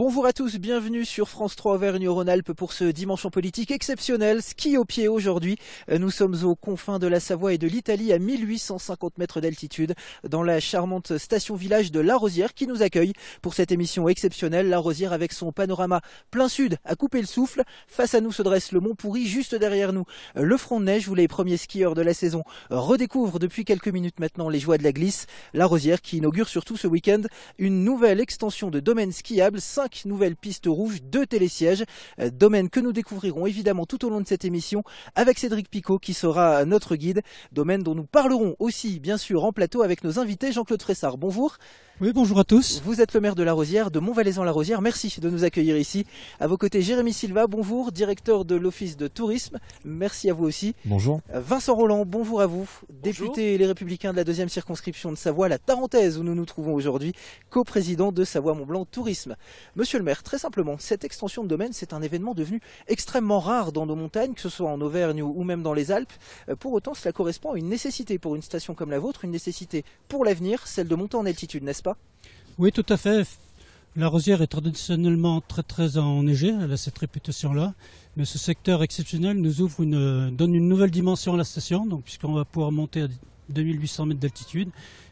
Bonjour à tous, bienvenue sur France 3 Auvergne-Rhône-Alpes pour ce dimanche en politique exceptionnel. Ski au pied aujourd'hui. Nous sommes aux confins de la Savoie et de l'Italie à 1850 mètres d'altitude dans la charmante station-village de La Rosière qui nous accueille pour cette émission exceptionnelle. La Rosière avec son panorama plein sud à couper le souffle. Face à nous se dresse le Mont Pourri, juste derrière nous le front de neige où les premiers skieurs de la saison redécouvrent depuis quelques minutes maintenant les joies de la glisse. La Rosière qui inaugure surtout ce week-end une nouvelle extension de domaine skiable. 5 nouvelles pistes rouges, 2 télésièges, domaine que nous découvrirons évidemment tout au long de cette émission avec Cédric Picot qui sera notre guide, domaine dont nous parlerons aussi bien sûr en plateau avec nos invités. Jean-Claude Fressard, bonjour. Oui, bonjour à tous. Vous êtes le maire de La Rosière, de Montvalaisan-La Rosière, merci de nous accueillir ici. À vos côtés, Jérémy Silva, bonjour, directeur de l'Office de tourisme, merci à vous aussi. Bonjour. Vincent Roland, bonjour à vous, bonjour. Député Les Républicains de la 2e circonscription de Savoie, la Tarentaise où nous nous trouvons aujourd'hui, coprésident de Savoie-Mont-Blanc Tourisme. Monsieur le maire, très simplement, cette extension de domaine, c'est un événement devenu extrêmement rare dans nos montagnes, que ce soit en Auvergne ou même dans les Alpes. Pour autant, cela correspond à une nécessité pour une station comme la vôtre, une nécessité pour l'avenir, celle de monter en altitude, n'est-ce pas ? Oui, tout à fait. La Rosière est traditionnellement très enneigée, elle a cette réputation-là. Mais ce secteur exceptionnel nous donne une nouvelle dimension à la station, donc puisqu'on va pouvoir monter à 2800 mètres d'altitude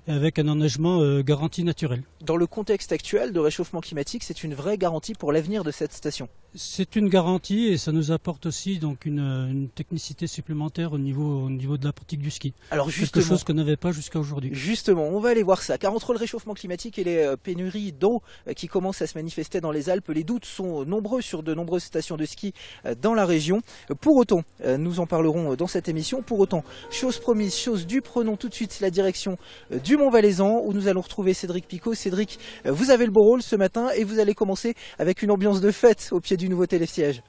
et avec un enneigement garanti naturel. Dans le contexte actuel de réchauffement climatique, c'est une vraie garantie pour l'avenir de cette station. C'est une garantie et ça nous apporte aussi donc une technicité supplémentaire au niveau de la pratique du ski. Alors justement, quelque chose qu'on n'avait pas jusqu'à aujourd'hui. Justement, on va aller voir ça, car entre le réchauffement climatique et les pénuries d'eau qui commencent à se manifester dans les Alpes, les doutes sont nombreux sur de nombreuses stations de ski dans la région. Pour autant, nous en parlerons dans cette émission, pour autant, chose promise, chose due, prenons tout de suite la direction du Mont-Valaisan où nous allons retrouver Cédric Picot. Cédric, vous avez le beau rôle ce matin et vous allez commencer avec une ambiance de fête au pied du nouveau télésiège.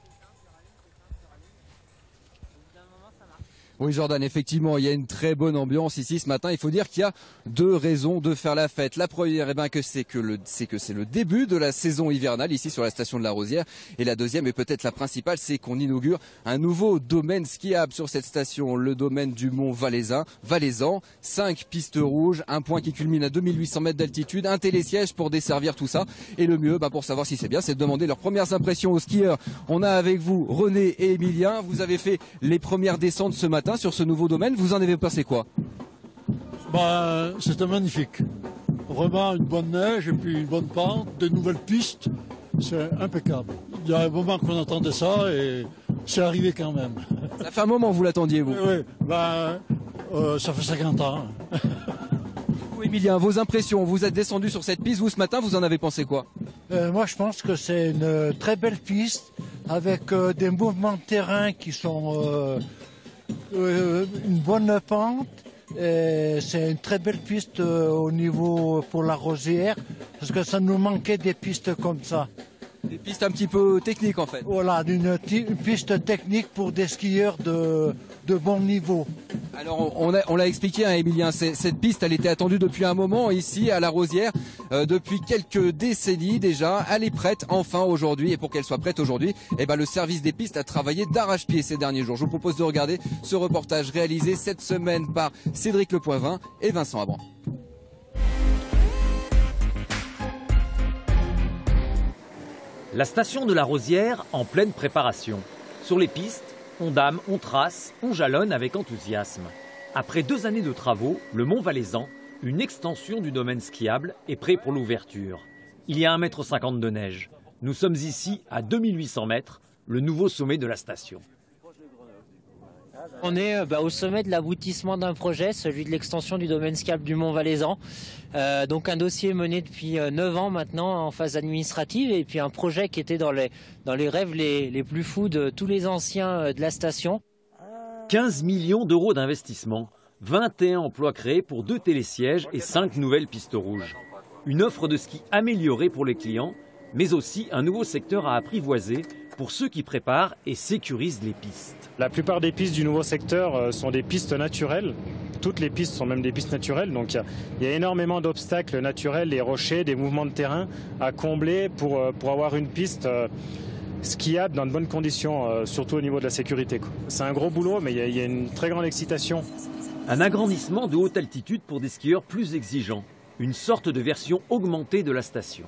Oui Jordan, effectivement, il y a une très bonne ambiance ici ce matin. Il faut dire qu'il y a 2 raisons de faire la fête. La première, c'est que c'est le début de la saison hivernale ici sur la station de La Rosière. Et la deuxième, et peut-être la principale, c'est qu'on inaugure un nouveau domaine skiable sur cette station, le domaine du Mont Valaisan. 5 pistes rouges, un point qui culmine à 2800 mètres d'altitude, un télésiège pour desservir tout ça. Et le mieux, pour savoir si c'est bien, c'est de demander leurs premières impressions aux skieurs. On a avec vous René et Emilien. Vous avez fait les premières descentes ce matin sur ce nouveau domaine, vous en avez pensé quoi? C'était magnifique. Vraiment une bonne neige et puis une bonne pente, de nouvelles pistes, c'est impeccable. Il y a un moment qu'on attendait ça et c'est arrivé quand même. Ça fait un moment que vous l'attendiez, vous? Oui, ça fait 50 ans. Oui, Emilien, vos impressions, vous êtes descendu sur cette piste, vous ce matin, vous en avez pensé quoi? Moi je pense que c'est une très belle piste avec des mouvements de terrain qui sont une bonne pente. C'est une très belle piste au niveau pour La Rosière parce que ça nous manquait des pistes comme ça. Des pistes un petit peu techniques en fait. Voilà, une piste technique pour des skieurs de bon niveau. Alors on l'a expliqué, hein, Emilien, cette piste elle était attendue depuis un moment ici à La Rosière, depuis quelques décennies déjà. Elle est prête enfin aujourd'hui et pour qu'elle soit prête aujourd'hui, le service des pistes a travaillé d'arrache-pied ces derniers jours. Je vous propose de regarder ce reportage réalisé cette semaine par Cédric Lepoivin et Vincent Abran. La station de La Rosière en pleine préparation. Sur les pistes, on dame, on trace, on jalonne avec enthousiasme. Après 2 années de travaux, le Mont Valaisan, une extension du domaine skiable, est prêt pour l'ouverture. Il y a 1,50 m de neige. Nous sommes ici à 2800 mètres, le nouveau sommet de la station. On est au sommet de l'aboutissement d'un projet, celui de l'extension du domaine skiable du Mont Valaisan. Donc un dossier mené depuis 9 ans maintenant en phase administrative et puis un projet qui était dans les rêves les plus fous de tous les anciens de la station. 15 millions d'euros d'investissement, 21 emplois créés pour 2 télésièges et 5 nouvelles pistes rouges. Une offre de ski améliorée pour les clients, mais aussi un nouveau secteur à apprivoiser pour ceux qui préparent et sécurisent les pistes. La plupart des pistes du nouveau secteur sont des pistes naturelles. Toutes les pistes sont même des pistes naturelles, donc il y a énormément d'obstacles naturels, des rochers, des mouvements de terrain à combler pour avoir une piste skiable dans de bonnes conditions, surtout au niveau de la sécurité. C'est un gros boulot, mais il y a une très grande excitation. Un agrandissement de haute altitude pour des skieurs plus exigeants, une sorte de version augmentée de la station.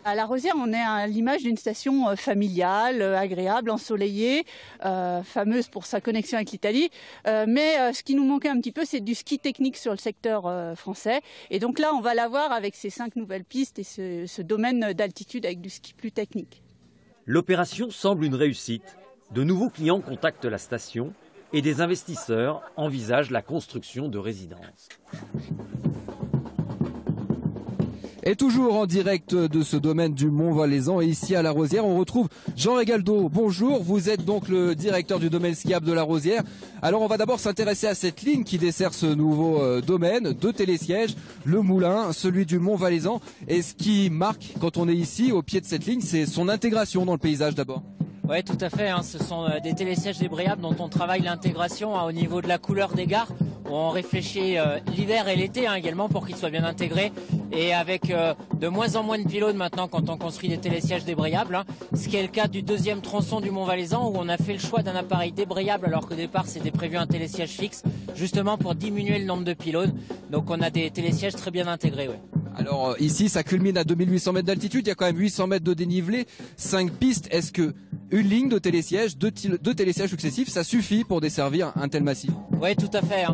À La Rosière, on est à l'image d'une station familiale, agréable, ensoleillée, fameuse pour sa connexion avec l'Italie. Mais ce qui nous manquait un petit peu, c'est du ski technique sur le secteur français. Et donc là, on va l'avoir avec ces 5 nouvelles pistes et ce domaine d'altitude avec du ski plus technique. L'opération semble une réussite. De nouveaux clients contactent la station et des investisseurs envisagent la construction de résidences. Et toujours en direct de ce domaine du Mont-Valaisan et ici à La Rosière, on retrouve Jean Regaldo. Bonjour, vous êtes donc le directeur du domaine skiable de La Rosière. Alors on va d'abord s'intéresser à cette ligne qui dessert ce nouveau domaine, 2 télésièges, le moulin, celui du Mont-Valaisan. Et ce qui marque quand on est ici au pied de cette ligne, c'est son intégration dans le paysage d'abord. Oui, tout à fait. Ce sont des télésièges débrayables dont on travaille l'intégration au niveau de la couleur des gares. On réfléchit l'hiver et l'été également pour qu'ils soient bien intégrés. Et avec de moins en moins de pylônes maintenant quand on construit des télésièges débrayables, ce qui est le cas du 2e tronçon du Mont-Valaisan où on a fait le choix d'un appareil débrayable alors qu'au départ c'était prévu un télésiège fixe, justement pour diminuer le nombre de pylônes. Donc on a des télésièges très bien intégrés. Ouais. Alors ici ça culmine à 2800 mètres d'altitude, il y a quand même 800 mètres de dénivelé, 5 pistes. Est-ce que une ligne de télésièges, deux télésièges successifs, ça suffit pour desservir un tel massif? Oui, tout à fait.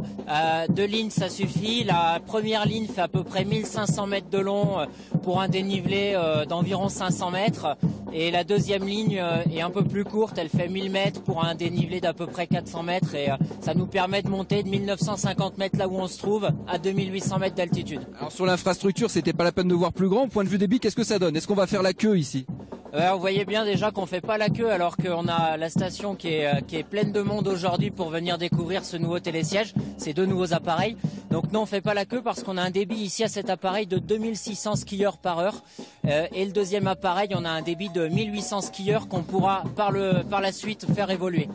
2 lignes, ça suffit. La première ligne fait à peu près 1500 mètres de long pour un dénivelé d'environ 500 mètres. Et la deuxième ligne est un peu plus courte, elle fait 1000 mètres pour un dénivelé d'à peu près 400 mètres. Et ça nous permet de monter de 1950 mètres là où on se trouve à 2800 mètres d'altitude. Alors sur l'infrastructure, c'était pas la peine de voir plus grand. Point de vue débit, qu'est-ce que ça donne? Est-ce qu'on va faire la queue ici? Vous voyez bien déjà qu'on fait pas la queue alors qu'on a la station qui est pleine de monde aujourd'hui pour venir découvrir ce nouveau télésiège, ces 2 nouveaux appareils. Donc non, on fait pas la queue parce qu'on a un débit ici à cet appareil de 2600 skieurs par heure. Et le deuxième appareil, on a un débit de 1800 skieurs qu'on pourra par la suite faire évoluer.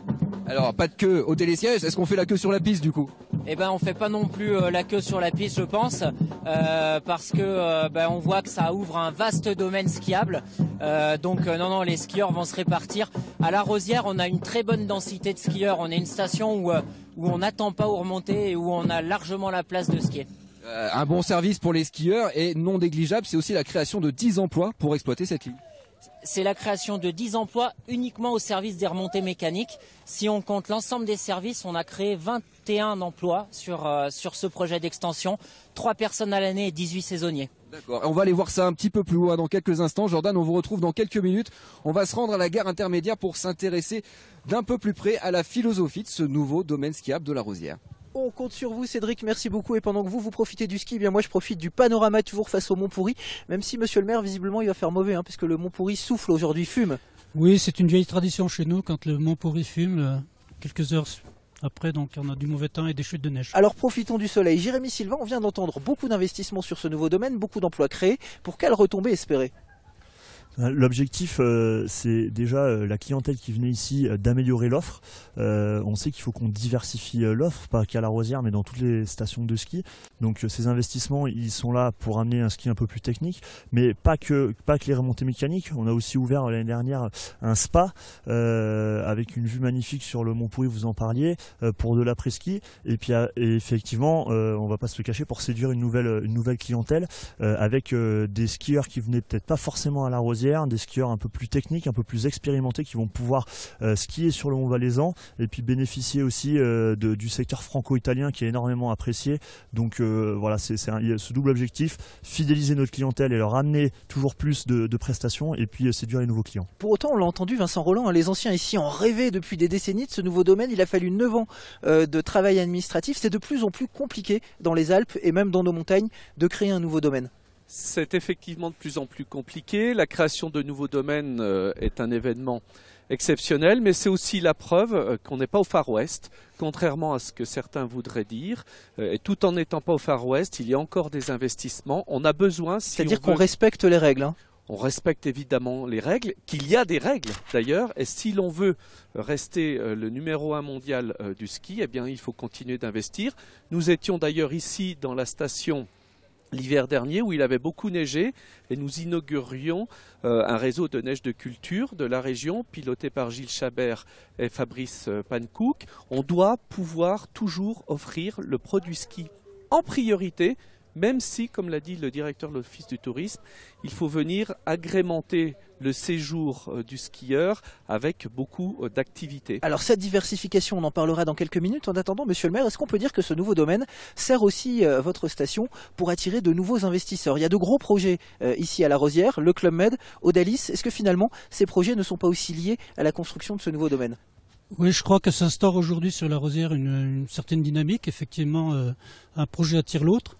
Alors pas de queue au télésiège, est-ce qu'on fait la queue sur la piste du coup? Eh ben on fait pas non plus la queue sur la piste je pense parce que on voit que ça ouvre un vaste domaine skiable donc non les skieurs vont se répartir. À La Rosière on a une très bonne densité de skieurs, on est une station où on n'attend pas où remonter et où on a largement la place de skier. Un bon service pour les skieurs et non négligeable, c'est aussi la création de 10 emplois pour exploiter cette ligne. C'est la création de 10 emplois uniquement au service des remontées mécaniques. Si on compte l'ensemble des services, on a créé 21 emplois sur ce projet d'extension, 3 personnes à l'année et 18 saisonniers. D'accord, on va aller voir ça un petit peu plus loin dans quelques instants. Jordan, on vous retrouve dans quelques minutes. On va se rendre à la gare intermédiaire pour s'intéresser d'un peu plus près à la philosophie de ce nouveau domaine skiable de La Rosière. On compte sur vous Cédric, merci beaucoup. Et pendant que vous profitez du ski, eh bien moi je profite du panorama toujours face au Mont Pourri. Même si monsieur le maire visiblement il va faire mauvais puisque le Mont Pourri souffle aujourd'hui, fume. Oui, c'est une vieille tradition chez nous quand le Mont Pourri fume, quelques heures après, donc on a du mauvais temps et des chutes de neige. Alors profitons du soleil. Jérémy Sylvain, on vient d'entendre beaucoup d'investissements sur ce nouveau domaine, beaucoup d'emplois créés. Pour quelle retombée espérer? L'objectif, c'est déjà la clientèle qui venait ici d'améliorer l'offre. On sait qu'il faut qu'on diversifie l'offre, pas qu'à La Rosière, mais dans toutes les stations de ski. Donc ces investissements, ils sont là pour amener un ski un peu plus technique, mais pas que les remontées mécaniques. On a aussi ouvert l'année dernière un spa avec une vue magnifique sur le Mont Pourri, vous en parliez, pour de l'après-ski. Et puis effectivement, on va pas se le cacher, pour séduire une nouvelle clientèle avec des skieurs qui venaient peut-être pas forcément à La Rosière, des skieurs un peu plus techniques, un peu plus expérimentés qui vont pouvoir skier sur le Mont-Valaisan et puis bénéficier aussi du secteur franco-italien qui est énormément apprécié. Donc voilà, c'est ce double objectif, fidéliser notre clientèle et leur amener toujours plus de prestations et puis séduire les nouveaux clients. Pour autant, on l'a entendu Vincent Rolland, les anciens ici en rêvaient depuis des décennies de ce nouveau domaine. Il a fallu 9 ans de travail administratif. C'est de plus en plus compliqué dans les Alpes et même dans nos montagnes de créer un nouveau domaine. C'est effectivement de plus en plus compliqué. La création de nouveaux domaines est un événement exceptionnel, mais c'est aussi la preuve qu'on n'est pas au Far West, contrairement à ce que certains voudraient dire. Et tout en n'étant pas au Far West, il y a encore des investissements. On a besoin... C'est-à-dire qu'on respecte les règles. On respecte évidemment les règles, qu'il y a des règles d'ailleurs, et si l'on veut rester le numéro 1 mondial du ski, eh bien il faut continuer d'investir. Nous étions d'ailleurs ici dans la station l'hiver dernier où il avait beaucoup neigé et nous inaugurions un réseau de neige de culture de la région piloté par Gilles Chabert et Fabrice Pankouk. On doit pouvoir toujours offrir le produit ski en priorité, même si, comme l'a dit le directeur de l'Office du tourisme, il faut venir agrémenter le séjour du skieur avec beaucoup d'activités. Alors cette diversification, on en parlera dans quelques minutes. En attendant, monsieur le maire, est-ce qu'on peut dire que ce nouveau domaine sert aussi votre station pour attirer de nouveaux investisseurs? Il y a de gros projets ici à La Rosière, le Club Med, Odalis. Est-ce que finalement ces projets ne sont pas aussi liés à la construction de ce nouveau domaine? Oui, je crois que s'instaure aujourd'hui sur La Rosière une certaine dynamique. Effectivement, un projet attire l'autre.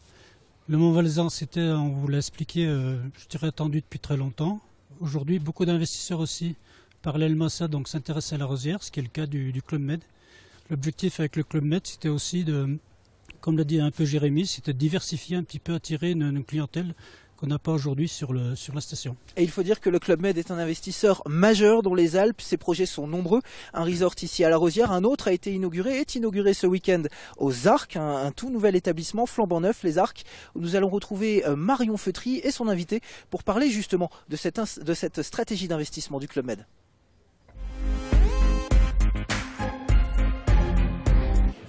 Le Mont-Valaisan, c'était, on vous l'a expliqué, je dirais attendu depuis très longtemps. Aujourd'hui, beaucoup d'investisseurs aussi, parallèlement à ça, donc s'intéressent à La Rosière, ce qui est le cas du Club Med. L'objectif avec le Club Med, c'était aussi de, comme l'a dit un peu Jérémy, c'était de diversifier un petit peu, attirer une clientèle qu'on n'a pas aujourd'hui sur la station. Et il faut dire que le Club Med est un investisseur majeur dans les Alpes. Ses projets sont nombreux. Un resort ici à La Rosière, un autre est inauguré ce week-end aux Arcs, un tout nouvel établissement flambant neuf, les Arcs, où nous allons retrouver Marion Feutry et son invité pour parler justement de cette stratégie d'investissement du Club Med.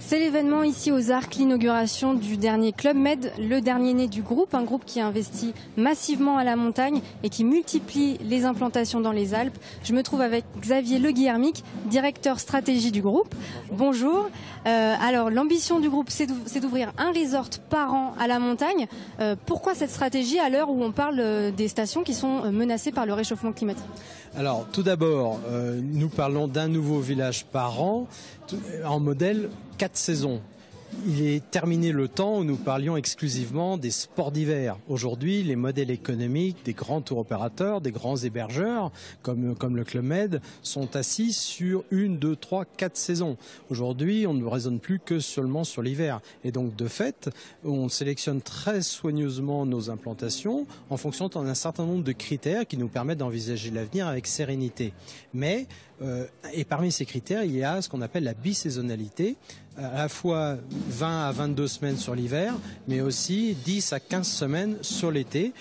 C'est l'événement ici aux Arcs, l'inauguration du dernier Club Med, le dernier né du groupe, un groupe qui investit massivement à la montagne et qui multiplie les implantations dans les Alpes. Je me trouve avec Xavier Le Guillermic, directeur stratégie du groupe. Bonjour. Alors l'ambition du groupe, c'est d'ouvrir un resort par an à la montagne. Pourquoi cette stratégie à l'heure où on parle des stations qui sont menacées par le réchauffement climatique? Alors tout d'abord, nous parlons d'un nouveau village par an en modèle 4 saisons. Il est terminé le temps où nous parlions exclusivement des sports d'hiver. Aujourd'hui, les modèles économiques des grands tour opérateurs, des grands hébergeurs, comme le Club Med, sont assis sur 1, 2, 3, 4 saisons. Aujourd'hui, on ne raisonne plus que seulement sur l'hiver. Et donc, de fait, on sélectionne très soigneusement nos implantations en fonction d'un certain nombre de critères qui nous permettent d'envisager l'avenir avec sérénité. Mais, et parmi ces critères, il y a ce qu'on appelle la bisaisonnalité, à la fois 20 à 22 semaines sur l'hiver, mais aussi 10 à 15 semaines sur l'été,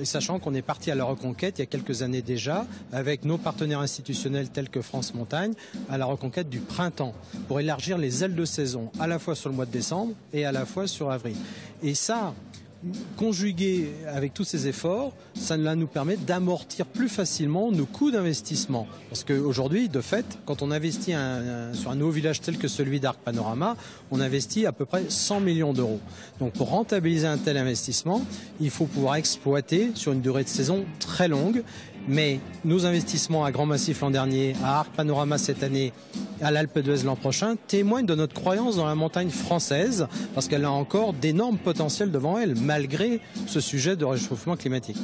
sachant qu'on est parti à la reconquête il y a quelques années déjà, avec nos partenaires institutionnels tels que France Montagne, à la reconquête du printemps, pour élargir les ailes de saison, à la fois sur le mois de décembre et à la fois sur avril. Et ça, conjugué avec tous ces efforts, ça nous permet d'amortir plus facilement nos coûts d'investissement. Parce qu'aujourd'hui, de fait, quand on investit sur un nouveau village tel que celui d'Arc Panorama, on investit à peu près 100 millions d'euros. Donc pour rentabiliser un tel investissement, il faut pouvoir exploiter sur une durée de saison très longue. Mais nos investissements à Grand Massif l'an dernier, à Arc Panorama cette année, à l'Alpe d'Huez l'an prochain, témoignent de notre croyance dans la montagne française, parce qu'elle a encore d'énormes potentiels devant elle, malgré ce sujet de réchauffement climatique.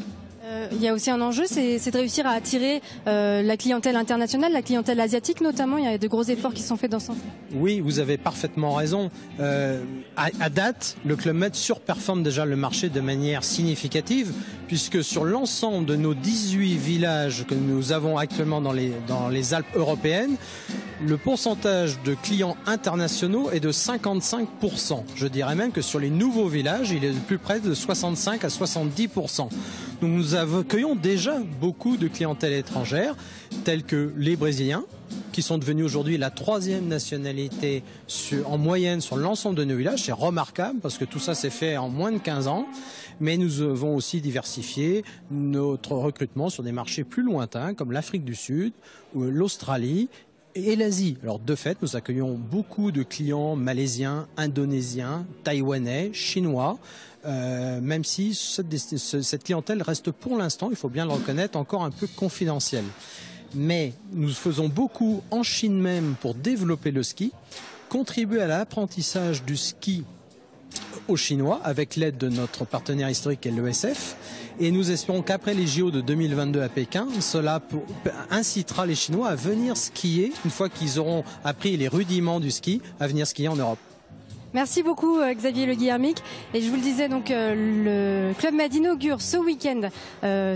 Il y a aussi un enjeu, c'est de réussir à attirer la clientèle internationale, la clientèle asiatique notamment. Il y a de gros efforts qui sont faits dans ce sens. Oui, vous avez parfaitement raison. À date, le Club Med surperforme déjà le marché de manière significative, puisque sur l'ensemble de nos 18 villages que nous avons actuellement dans les Alpes européennes, le pourcentage de clients internationaux est de 55%. Je dirais même que sur les nouveaux villages, il est de plus près de 65 à 70%. Donc nous accueillons déjà beaucoup de clientèle étrangère, tels que les Brésiliens, qui sont devenus aujourd'hui la 3e nationalité en moyenne sur l'ensemble de nos villages. C'est remarquable parce que tout ça s'est fait en moins de 15 ans. Mais nous avons aussi diversifié notre recrutement sur des marchés plus lointains comme l'Afrique du Sud, ou l'Australie et l'Asie. Alors de fait, nous accueillons beaucoup de clients malaisiens, indonésiens, taïwanais, chinois, même si cette clientèle reste pour l'instant, il faut bien le reconnaître, encore un peu confidentielle. Mais nous faisons beaucoup en Chine même pour développer le ski, contribuer à l'apprentissage du ski aux Chinois avec l'aide de notre partenaire historique est l'ESF, et nous espérons qu'après les JO de 2022 à Pékin, cela incitera les Chinois à venir skier, une fois qu'ils auront appris les rudiments du ski, à venir skier en Europe. Merci beaucoup Xavier Le Guillermic. Et je vous le disais, donc le Club Med inaugure ce week-end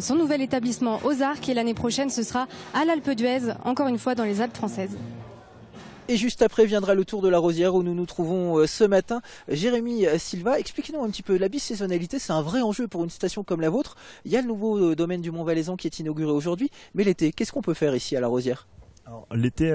son nouvel établissement aux Arcs, et l'année prochaine ce sera à l'Alpe d'Huez, encore une fois dans les Alpes françaises. Et juste après viendra le tour de La Rosière où nous nous trouvons ce matin. Jérémy Silva, expliquez-nous un petit peu, la bisaisonnalité, c'est un vrai enjeu pour une station comme la vôtre. Il y a le nouveau domaine du Mont-Valaisan qui est inauguré aujourd'hui, mais l'été, qu'est-ce qu'on peut faire ici à La Rosière ? L'été,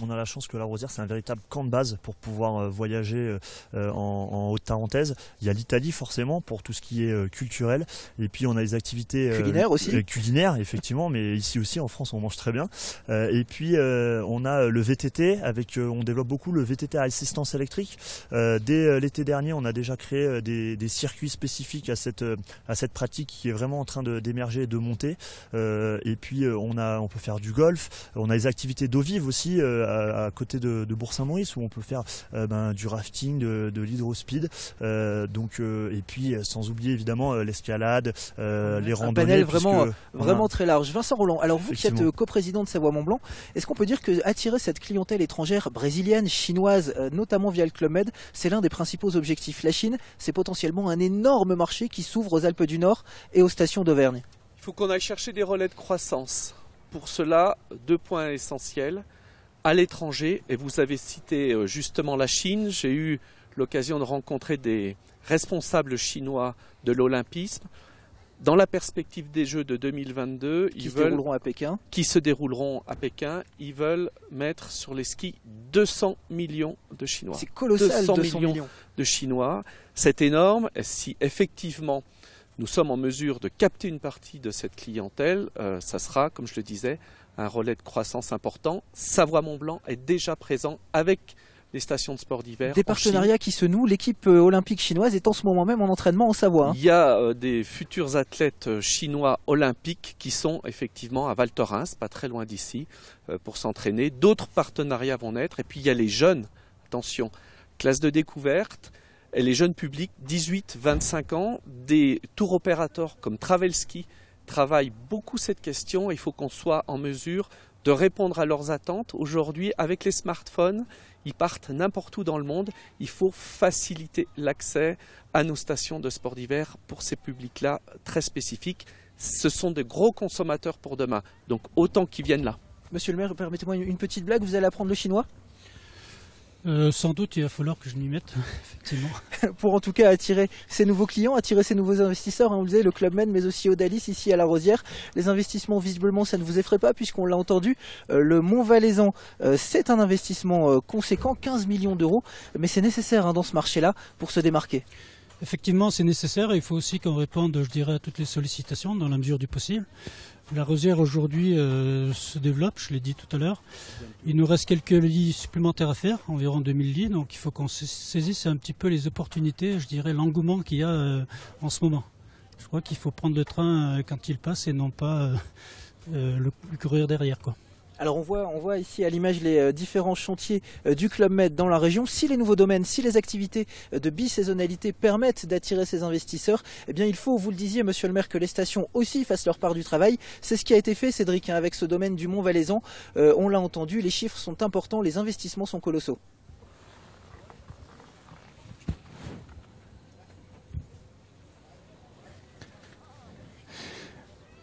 on a la chance que la Rosière, c'est un véritable camp de base pour pouvoir voyager en Haute-Tarentaise. Il y a l'Italie forcément pour tout ce qui est culturel, et puis on a les activités culinaires aussi. Culinaires effectivement, mais ici aussi en France on mange très bien. Et puis on a le VTT avec, on développe beaucoup le VTT à assistance électrique. Dès l'été dernier, on a déjà créé des circuits spécifiques à cette pratique qui est vraiment en train d'émerger et de monter. Et puis on peut faire du golf, on a les activités d'eau vive aussi à côté de Bourg-Saint-Maurice où on peut faire du rafting, de l'hydrospeed, et puis sans oublier évidemment l'escalade, les randonnées. Un panel vraiment très large. Vincent Rolland, alors vous qui êtes coprésident de Savoie-Mont-Blanc, est-ce qu'on peut dire que attirer cette clientèle étrangère brésilienne, chinoise, notamment via le Club Med, c'est l'un des principaux objectifs? La Chine, c'est potentiellement un énorme marché qui s'ouvre aux Alpes du Nord et aux stations d'Auvergne. Il faut qu'on aille chercher des relais de croissance. Pour cela, 2 points essentiels. À l'étranger, et vous avez cité justement la Chine, j'ai eu l'occasion de rencontrer des responsables chinois de l'olympisme. Dans la perspective des Jeux de 2022, qui se dérouleront à Pékin, ils veulent mettre sur les skis 200 millions de Chinois. C'est colossal, 200 millions de Chinois. C'est énorme. Et si effectivement nous sommes en mesure de capter une partie de cette clientèle, ça sera, comme je le disais, un relais de croissance important. Savoie-Mont-Blanc est déjà présent avec les stations de sport d'hiver. Des partenariats qui se nouent. L'équipe olympique chinoise est en ce moment même en entraînement en Savoie. Il y a des futurs athlètes chinois olympiques qui sont effectivement à Val Thorens, pas très loin d'ici, pour s'entraîner. D'autres partenariats vont naître. Et puis il y a les jeunes, attention, classe de découverte. Et les jeunes publics, 18-25 ans, des tour opérateurs comme Travelski travaillent beaucoup cette question. Il faut qu'on soit en mesure de répondre à leurs attentes. Aujourd'hui, avec les smartphones, ils partent n'importe où dans le monde. Il faut faciliter l'accès à nos stations de sport d'hiver pour ces publics-là très spécifiques. Ce sont de gros consommateurs pour demain. Donc autant qu'ils viennent là. Monsieur le maire, permettez-moi une petite blague. Vous allez apprendre le chinois ? Sans doute, il va falloir que je m'y mette, effectivement. Pour en tout cas attirer ces nouveaux clients, attirer ces nouveaux investisseurs, on le disait, le Club Med, mais aussi Odalis ici à la Rosière. Les investissements, visiblement, ça ne vous effraie pas puisqu'on l'a entendu. Le Mont-Valaisan, c'est un investissement conséquent, 15 millions d'euros, mais c'est nécessaire dans ce marché-là pour se démarquer. Effectivement, c'est nécessaire et il faut aussi qu'on réponde, je dirais, à toutes les sollicitations dans la mesure du possible. La Rosière aujourd'hui se développe, je l'ai dit tout à l'heure. Il nous reste quelques lits supplémentaires à faire, environ 2000 lits, donc il faut qu'on saisisse un petit peu les opportunités, je dirais l'engouement qu'il y a en ce moment. Je crois qu'il faut prendre le train quand il passe et non pas le courir derrière, quoi. Alors on voit ici à l'image les différents chantiers du Club Med dans la région. Si les nouveaux domaines, si les activités de bisaisonnalité permettent d'attirer ces investisseurs, eh bien il faut, vous le disiez monsieur le maire, que les stations aussi fassent leur part du travail. C'est ce qui a été fait, Cédric, avec ce domaine du Mont-Valaisan. On l'a entendu, les chiffres sont importants, les investissements sont colossaux.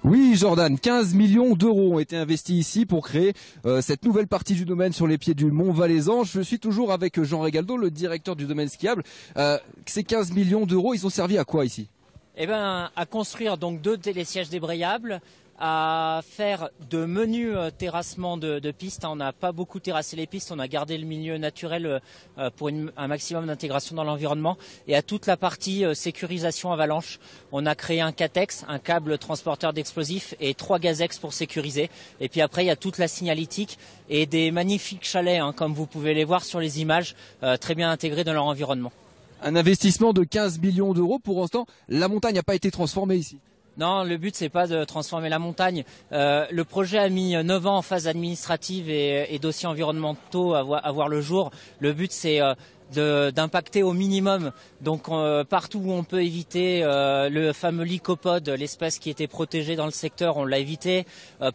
Oui Jordan, 15 millions d'euros ont été investis ici pour créer cette nouvelle partie du domaine sur les pieds du Mont-Valaisan. Je suis toujours avec Jean Régaldo, le directeur du domaine skiable. Ces 15 millions d'euros, ils ont servi à quoi ici? Eh ben, à construire donc 2 télésièges débrayables, à faire de menus terrassements de pistes. On n'a pas beaucoup terrassé les pistes, on a gardé le milieu naturel pour un maximum d'intégration dans l'environnement. Et à toute la partie sécurisation avalanche, on a créé un CATEX, un câble transporteur d'explosifs, et 3 GAZEX pour sécuriser. Et puis après, il y a toute la signalétique et des magnifiques chalets, comme vous pouvez les voir sur les images, très bien intégrés dans leur environnement. Un investissement de 15 millions d'euros. Pour l'instant, la montagne n'a pas été transformée ici. Non, le but c'est pas de transformer la montagne. Le projet a mis 9 ans en phase administrative et dossiers environnementaux à voir le jour. Le but c'est d'impacter au minimum. Donc partout où on peut éviter le fameux lycopode, l'espèce qui était protégée dans le secteur, on l'a évité.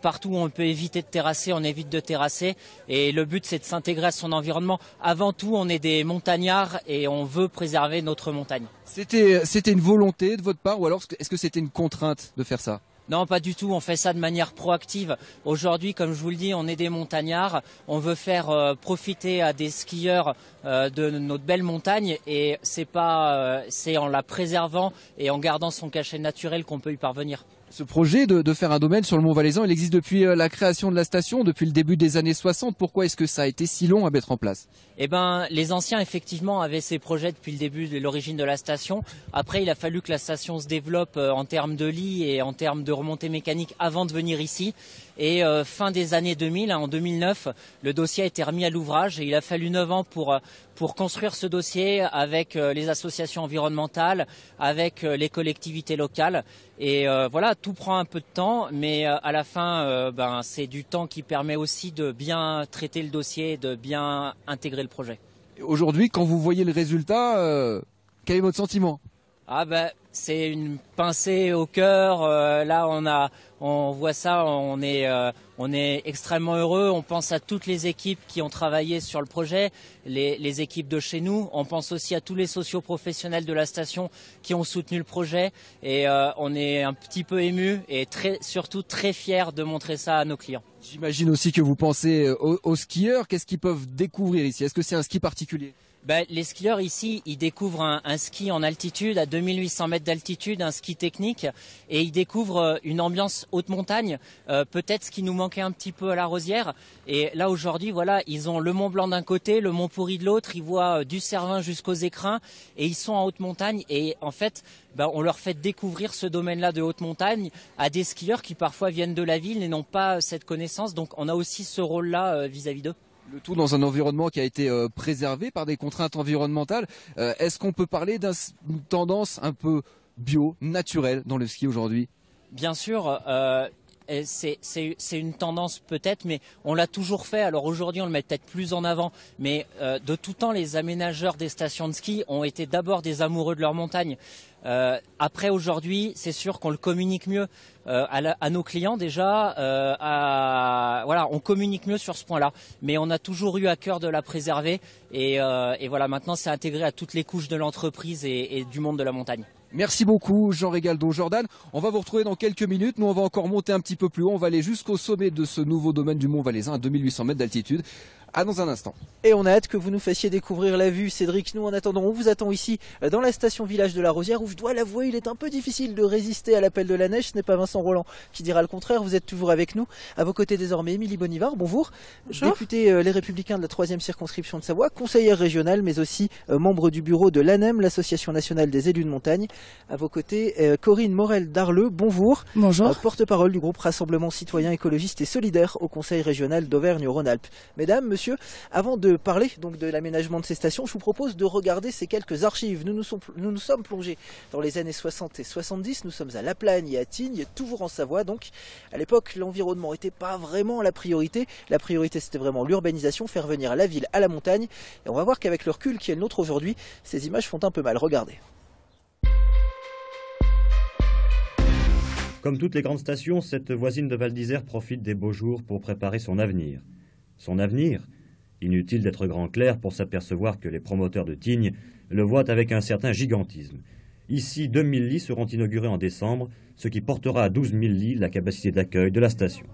Partout où on peut éviter de terrasser, on évite de terrasser. Et le but c'est de s'intégrer à son environnement. Avant tout, on est des montagnards et on veut préserver notre montagne. C'était une volonté de votre part ou alors est-ce que c'était une contrainte de faire ça ? Non, pas du tout. On fait ça de manière proactive. Aujourd'hui, comme je vous le dis, on est des montagnards. On veut faire profiter à des skieurs de notre belle montagne et c'est en la préservant et en gardant son cachet naturel qu'on peut y parvenir. Ce projet de faire un domaine sur le Mont Valaisan, il existe depuis la création de la station, depuis le début des années 60. Pourquoi est-ce que ça a été si long à mettre en place? Eh ben, les anciens, effectivement, avaient ces projets depuis le début de l'origine de la station. Après, il a fallu que la station se développe en termes de lits et en termes de remontée mécanique avant de venir ici. Et fin des années 2000, en 2009, le dossier a été remis à l'ouvrage et il a fallu 9 ans pour construire ce dossier avec les associations environnementales, avec les collectivités locales. Et voilà, tout prend un peu de temps, mais à la fin, c'est du temps qui permet aussi de bien traiter le dossier, de bien intégrer le projet. Aujourd'hui, quand vous voyez le résultat, quel est votre sentiment? C'est une pincée au cœur. Là, on voit ça, on est extrêmement heureux. On pense à toutes les équipes qui ont travaillé sur le projet, les équipes de chez nous. On pense aussi à tous les socioprofessionnels de la station qui ont soutenu le projet. Et on est un petit peu ému et surtout très fiers de montrer ça à nos clients. J'imagine aussi que vous pensez aux skieurs. Qu'est-ce qu'ils peuvent découvrir ici? Est-ce que c'est un ski particulier? Les skieurs ici, ils découvrent un ski en altitude, à 2800 mètres d'altitude, un ski technique, et ils découvrent une ambiance haute montagne, peut-être ce qui nous manquait un petit peu à la Rosière. Et là aujourd'hui, voilà, ils ont le Mont Blanc d'un côté, le Mont Pourri de l'autre, ils voient du Cervin jusqu'aux Écrins, et ils sont en haute montagne. Et en fait, on leur fait découvrir ce domaine-là de haute montagne à des skieurs qui parfois viennent de la ville et n'ont pas cette connaissance. Donc on a aussi ce rôle-là vis-à-vis d'eux. Le tout dans un environnement qui a été préservé par des contraintes environnementales. Est-ce qu'on peut parler d'une tendance un peu bio, naturelle dans le ski aujourd'hui? Bien sûr, c'est une tendance peut-être, mais on l'a toujours fait. Alors aujourd'hui, on le met peut-être plus en avant, mais de tout temps, les aménageurs des stations de ski ont été d'abord des amoureux de leur montagne. Après aujourd'hui, c'est sûr qu'on le communique mieux à nos clients déjà. Voilà, on communique mieux sur ce point-là, mais on a toujours eu à cœur de la préserver. Et voilà, maintenant c'est intégré à toutes les couches de l'entreprise et du monde de la montagne. Merci beaucoup Jean Régaldo. Jordan, on va vous retrouver dans quelques minutes. Nous, on va encore monter un petit peu plus haut. On va aller jusqu'au sommet de ce nouveau domaine du Mont Valaisan à 2800 mètres d'altitude. À dans un instant. Et on a hâte que vous nous fassiez découvrir la vue, Cédric. Nous, en attendant, on vous attend ici dans la station village de la Rosière, où je dois l'avouer, il est un peu difficile de résister à l'appel de la neige. Ce n'est pas Vincent Roland qui dira le contraire. Vous êtes toujours avec nous. À vos côtés désormais, Émilie Bonivard. Bonjour. Bonjour. Députée Les Républicains de la 3e circonscription de Savoie, conseillère régionale, mais aussi membre du bureau de l'ANEM, l'Association nationale des élus de montagne. À vos côtés, Corinne Morel-Darleux. Bonjour. Bonjour. Porte-parole du groupe Rassemblement citoyen écologiste et solidaire au Conseil régional d'Auvergne-Rhône-Alpes. Mesdames, messieurs, avant de parler donc de l'aménagement de ces stations, je vous propose de regarder ces quelques archives. Nous nous sommes plongés dans les années 60 et 70. Nous sommes à La Plagne et à Tignes, toujours en Savoie. Donc, à l'époque, l'environnement n'était pas vraiment la priorité. La priorité, c'était vraiment l'urbanisation, faire venir la ville à la montagne. Et on va voir qu'avec le recul qui est le nôtre aujourd'hui, ces images font un peu mal. Regardez. Comme toutes les grandes stations, cette voisine de Val d'Isère profite des beaux jours pour préparer son avenir. Son avenir ? Inutile d'être grand clair pour s'apercevoir que les promoteurs de Tignes le voient avec un certain gigantisme. Ici, 2000 lits seront inaugurés en décembre, ce qui portera à 12 000 lits la capacité d'accueil de la station.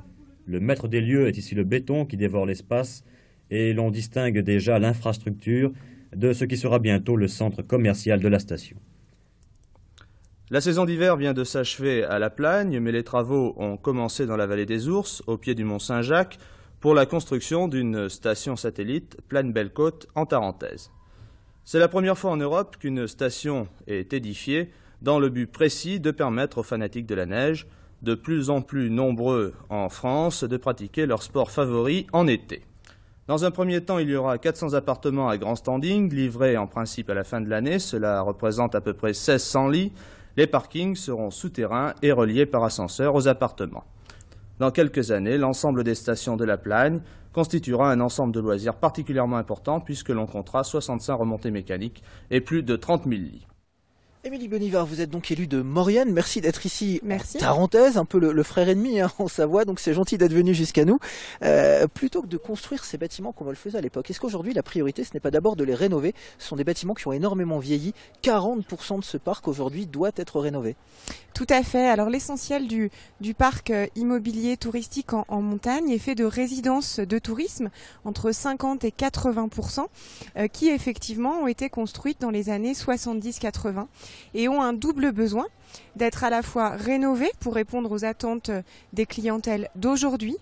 Le maître des lieux est ici le béton qui dévore l'espace, et l'on distingue déjà l'infrastructure de ce qui sera bientôt le centre commercial de la station. La saison d'hiver vient de s'achever à La Plagne, mais les travaux ont commencé dans la vallée des Ours, au pied du mont Saint-Jacques, pour la construction d'une station satellite Plaine-Belle-Côte en Tarentaise. C'est la première fois en Europe qu'une station est édifiée dans le but précis de permettre aux fanatiques de la neige, de plus en plus nombreux en France, de pratiquer leur sport favori en été. Dans un premier temps, il y aura 400 appartements à grand standing, livrés en principe à la fin de l'année. Cela représente à peu près 1600 lits. Les parkings seront souterrains et reliés par ascenseur aux appartements. Dans quelques années, l'ensemble des stations de La Plagne constituera un ensemble de loisirs particulièrement important puisque l'on comptera 65 remontées mécaniques et plus de 30 000 lits. Émilie Bonivard, vous êtes donc élue de Maurienne. Merci d'être ici Merci. En Tarentaise, un peu le frère ennemi en Savoie, donc c'est gentil d'être venu jusqu'à nous. Plutôt que de construire ces bâtiments comme on le faisait à l'époque, est-ce qu'aujourd'hui la priorité ce n'est pas d'abord de les rénover? Ce sont des bâtiments qui ont énormément vieilli. 40% de ce parc aujourd'hui doit être rénové. Tout à fait. Alors l'essentiel du parc immobilier touristique en montagne est fait de résidences de tourisme, entre 50 et 80%, qui effectivement ont été construites dans les années 70-80. et ont un double besoin d'être à la fois rénovés pour répondre aux attentes des clientèles d'aujourd'hui,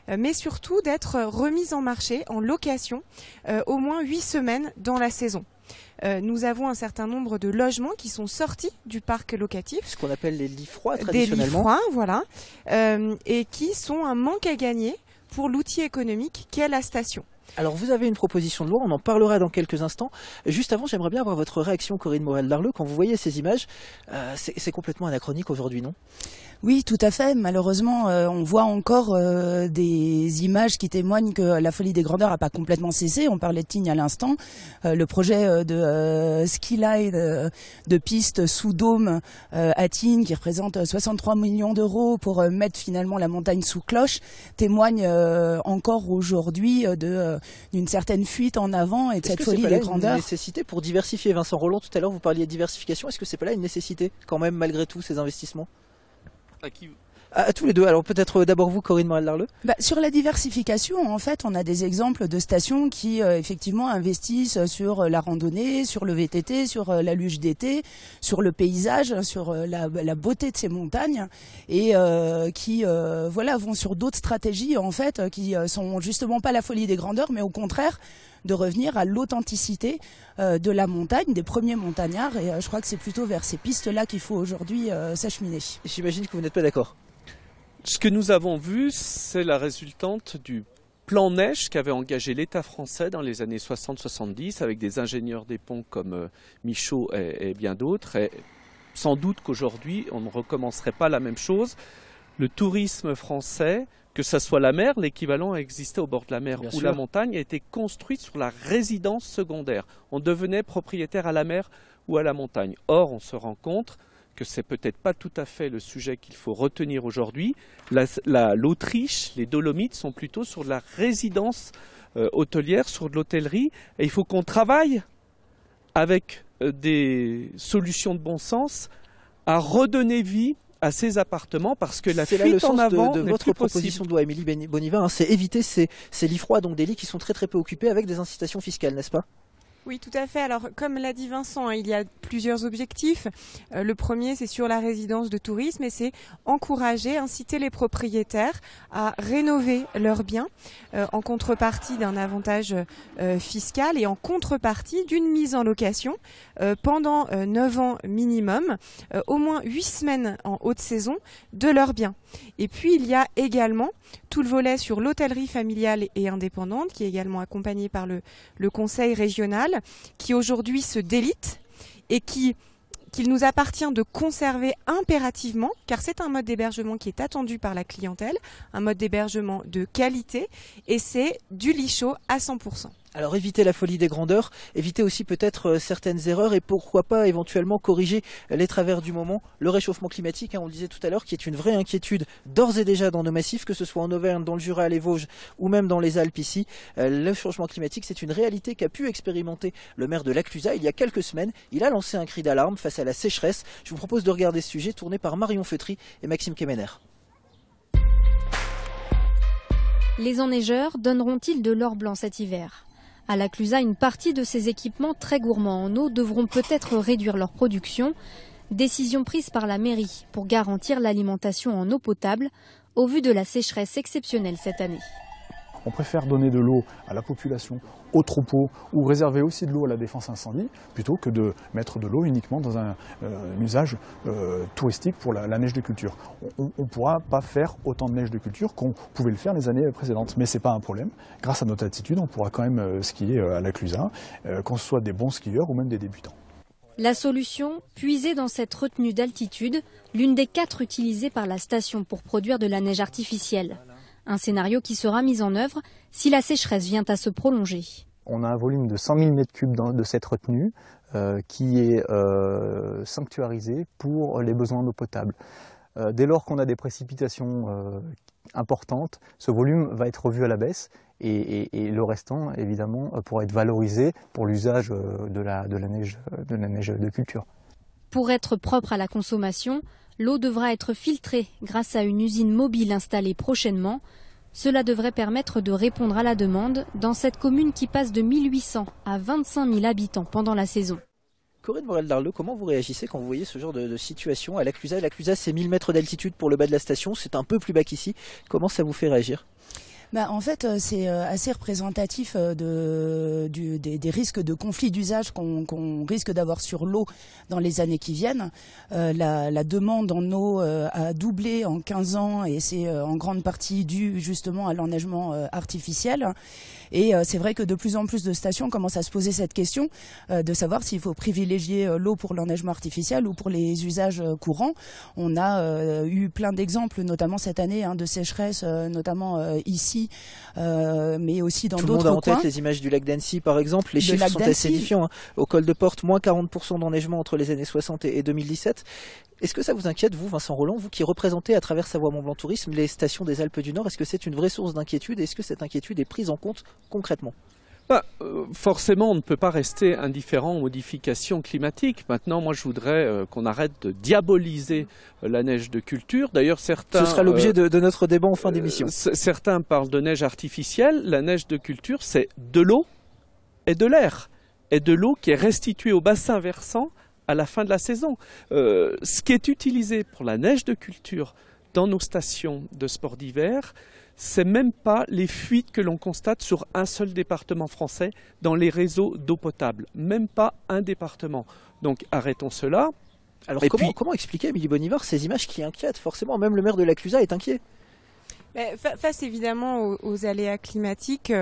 mais surtout d'être remis en marché, en location, au moins 8 semaines dans la saison. Nous avons un certain nombre de logements qui sont sortis du parc locatif. Ce qu'on appelle les lits froids traditionnellement. Des lits froids, voilà, et qui sont un manque à gagner pour l'outil économique qu'est la station. Alors vous avez une proposition de loi, on en parlera dans quelques instants. Juste avant, j'aimerais bien avoir votre réaction, Corinne Morel-Darleux, quand vous voyez ces images. C'est complètement anachronique aujourd'hui, non ? Oui, tout à fait. Malheureusement, on voit encore des images qui témoignent que la folie des grandeurs n'a pas complètement cessé. On parlait de Tignes à l'instant. Le projet de ski line de piste sous dôme à Tignes, qui représente 63 millions d'euros pour mettre finalement la montagne sous cloche, témoigne encore aujourd'hui d'une certaine fuite en avant et de cette folie des grandeurs. Une nécessité pour diversifier, Vincent Rolland, tout à l'heure vous parliez de diversification. Est-ce que c'est pas là une nécessité quand même malgré tout ces investissements ? À tous les deux. Alors peut-être d'abord vous, Corinne Morel-Darleux. Sur la diversification, en fait, on a des exemples de stations qui effectivement investissent sur la randonnée, sur le VTT, sur la luge d'été, sur le paysage, sur la beauté de ces montagnes, et qui vont sur d'autres stratégies en fait qui sont justement pas la folie des grandeurs, mais au contraire de revenir à l'authenticité de la montagne, des premiers montagnards, et je crois que c'est plutôt vers ces pistes-là qu'il faut aujourd'hui s'acheminer. J'imagine que vous n'êtes pas d'accord. Ce que nous avons vu, c'est la résultante du plan neige qu'avait engagé l'État français dans les années 60-70 avec des ingénieurs des ponts comme Michaud et bien d'autres. Et sans doute qu'aujourd'hui, on ne recommencerait pas la même chose. Le tourisme français, que ce soit la mer, l'équivalent existait au bord de la mer ou la montagne, a été construit sur la résidence secondaire. On devenait propriétaire à la mer ou à la montagne. Or, on se rend compte que c'est peut-être pas tout à fait le sujet qu'il faut retenir aujourd'hui. L'Autriche, les Dolomites sont plutôt sur de la résidence hôtelière, sur de l'hôtellerie. Et il faut qu'on travaille avec des solutions de bon sens à redonner vie à ces appartements, parce que la fuite en avant de n'est votre plus proposition possible. de loi, Émilie Bonivin, c'est éviter ces lits froids, donc des lits qui sont très très peu occupés avec des incitations fiscales, n'est-ce pas ? Oui, tout à fait. Alors, comme l'a dit Vincent, il y a plusieurs objectifs. Le premier, c'est sur la résidence de tourisme, et c'est encourager, inciter les propriétaires à rénover leurs biens en contrepartie d'un avantage fiscal et en contrepartie d'une mise en location pendant 9 ans minimum, au moins 8 semaines en haute saison de leurs biens. Et puis, il y a également tout le volet sur l'hôtellerie familiale et indépendante, qui est également accompagné par le conseil régional, qui aujourd'hui se délite et qu'il nous appartient de conserver impérativement, car c'est un mode d'hébergement qui est attendu par la clientèle, un mode d'hébergement de qualité, et c'est du lit chaud à 100%. Alors éviter la folie des grandeurs, éviter aussi peut-être certaines erreurs et pourquoi pas éventuellement corriger les travers du moment. Le réchauffement climatique, on le disait tout à l'heure, qui est une vraie inquiétude d'ores et déjà dans nos massifs, que ce soit en Auvergne, dans le Jura, les Vosges ou même dans les Alpes ici. Le changement climatique, c'est une réalité qu'a pu expérimenter le maire de Laclusaz il y a quelques semaines. Il a lancé un cri d'alarme face à la sécheresse. Je vous propose de regarder ce sujet tourné par Marion Feutry et Maxime Kemener. Les enneigeurs donneront-ils de l'or blanc cet hiver ? À Laclusaz, une partie de ces équipements très gourmands en eau devront peut-être réduire leur production. Décision prise par la mairie pour garantir l'alimentation en eau potable au vu de la sécheresse exceptionnelle cette année. On préfère donner de l'eau à la population, aux troupeaux, ou réserver aussi de l'eau à la défense incendie, plutôt que de mettre de l'eau uniquement dans un usage touristique pour la neige de culture. On ne pourra pas faire autant de neige de culture qu'on pouvait le faire les années précédentes, mais ce n'est pas un problème. Grâce à notre attitude, on pourra quand même skier à Laclusaz, qu'on soit des bons skieurs ou même des débutants. La solution, puiser dans cette retenue d'altitude, l'une des 4 utilisées par la station pour produire de la neige artificielle. Un scénario qui sera mis en œuvre si la sécheresse vient à se prolonger. On a un volume de 100 000 m3 de cette retenue qui est sanctuarisé pour les besoins d'eau potable. Dès lors qu'on a des précipitations importantes, ce volume va être revu à la baisse et le restant, évidemment, pourra être valorisé pour l'usage de la neige de culture. Pour être propre à la consommation, l'eau devra être filtrée grâce à une usine mobile installée prochainement. Cela devrait permettre de répondre à la demande dans cette commune qui passe de 1800 à 25 000 habitants pendant la saison. Corinne Morel-Darleux, comment vous réagissez quand vous voyez ce genre de situation à l'Aclusaz? L'Aclusaz, c'est 1000 mètres d'altitude pour le bas de la station, c'est un peu plus bas qu'ici. Comment ça vous fait réagir? En fait, c'est assez représentatif des risques de conflits d'usage qu'on risque d'avoir sur l'eau dans les années qui viennent. La demande en eau a doublé en 15 ans et c'est en grande partie dû justement à l'enneigement artificiel. Et c'est vrai que de plus en plus de stations commencent à se poser cette question de savoir s'il faut privilégier l'eau pour l'enneigement artificiel ou pour les usages courants. On a eu plein d'exemples, notamment cette année, de sécheresse, notamment ici, mais aussi dans d'autres coins. Tout le monde a en tête les images du lac d'Annecy, par exemple. Les chiffres sont assez édifiants. Au col de Porte, moins 40% d'enneigement entre les années 60 et 2017. Est-ce que ça vous inquiète, vous, Vincent Rolland, vous qui représentez à travers Savoie Mont Blanc Tourisme les stations des Alpes du Nord? Est-ce que c'est une vraie source d'inquiétude? Est-ce que cette inquiétude est prise en compte concrètement? Forcément, on ne peut pas rester indifférent aux modifications climatiques. Maintenant, moi, je voudrais qu'on arrête de diaboliser la neige de culture. D'ailleurs, certains... Ce sera l'objet de notre débat en fin d'émission. Certains parlent de neige artificielle. La neige de culture, c'est de l'eau et de l'air. Et de l'eau qui est restituée au bassin versant à la fin de la saison. Ce qui est utilisé pour la neige de culture dans nos stations de sport d'hiver, c'est même pas les fuites que l'on constate sur un seul département français dans les réseaux d'eau potable. Même pas un département. Donc arrêtons cela. Alors comment expliquer, Émilie Bonivard, ces images qui inquiètent? Forcément, même le maire de l'Aclusaz est inquiet. Face évidemment aux aléas climatiques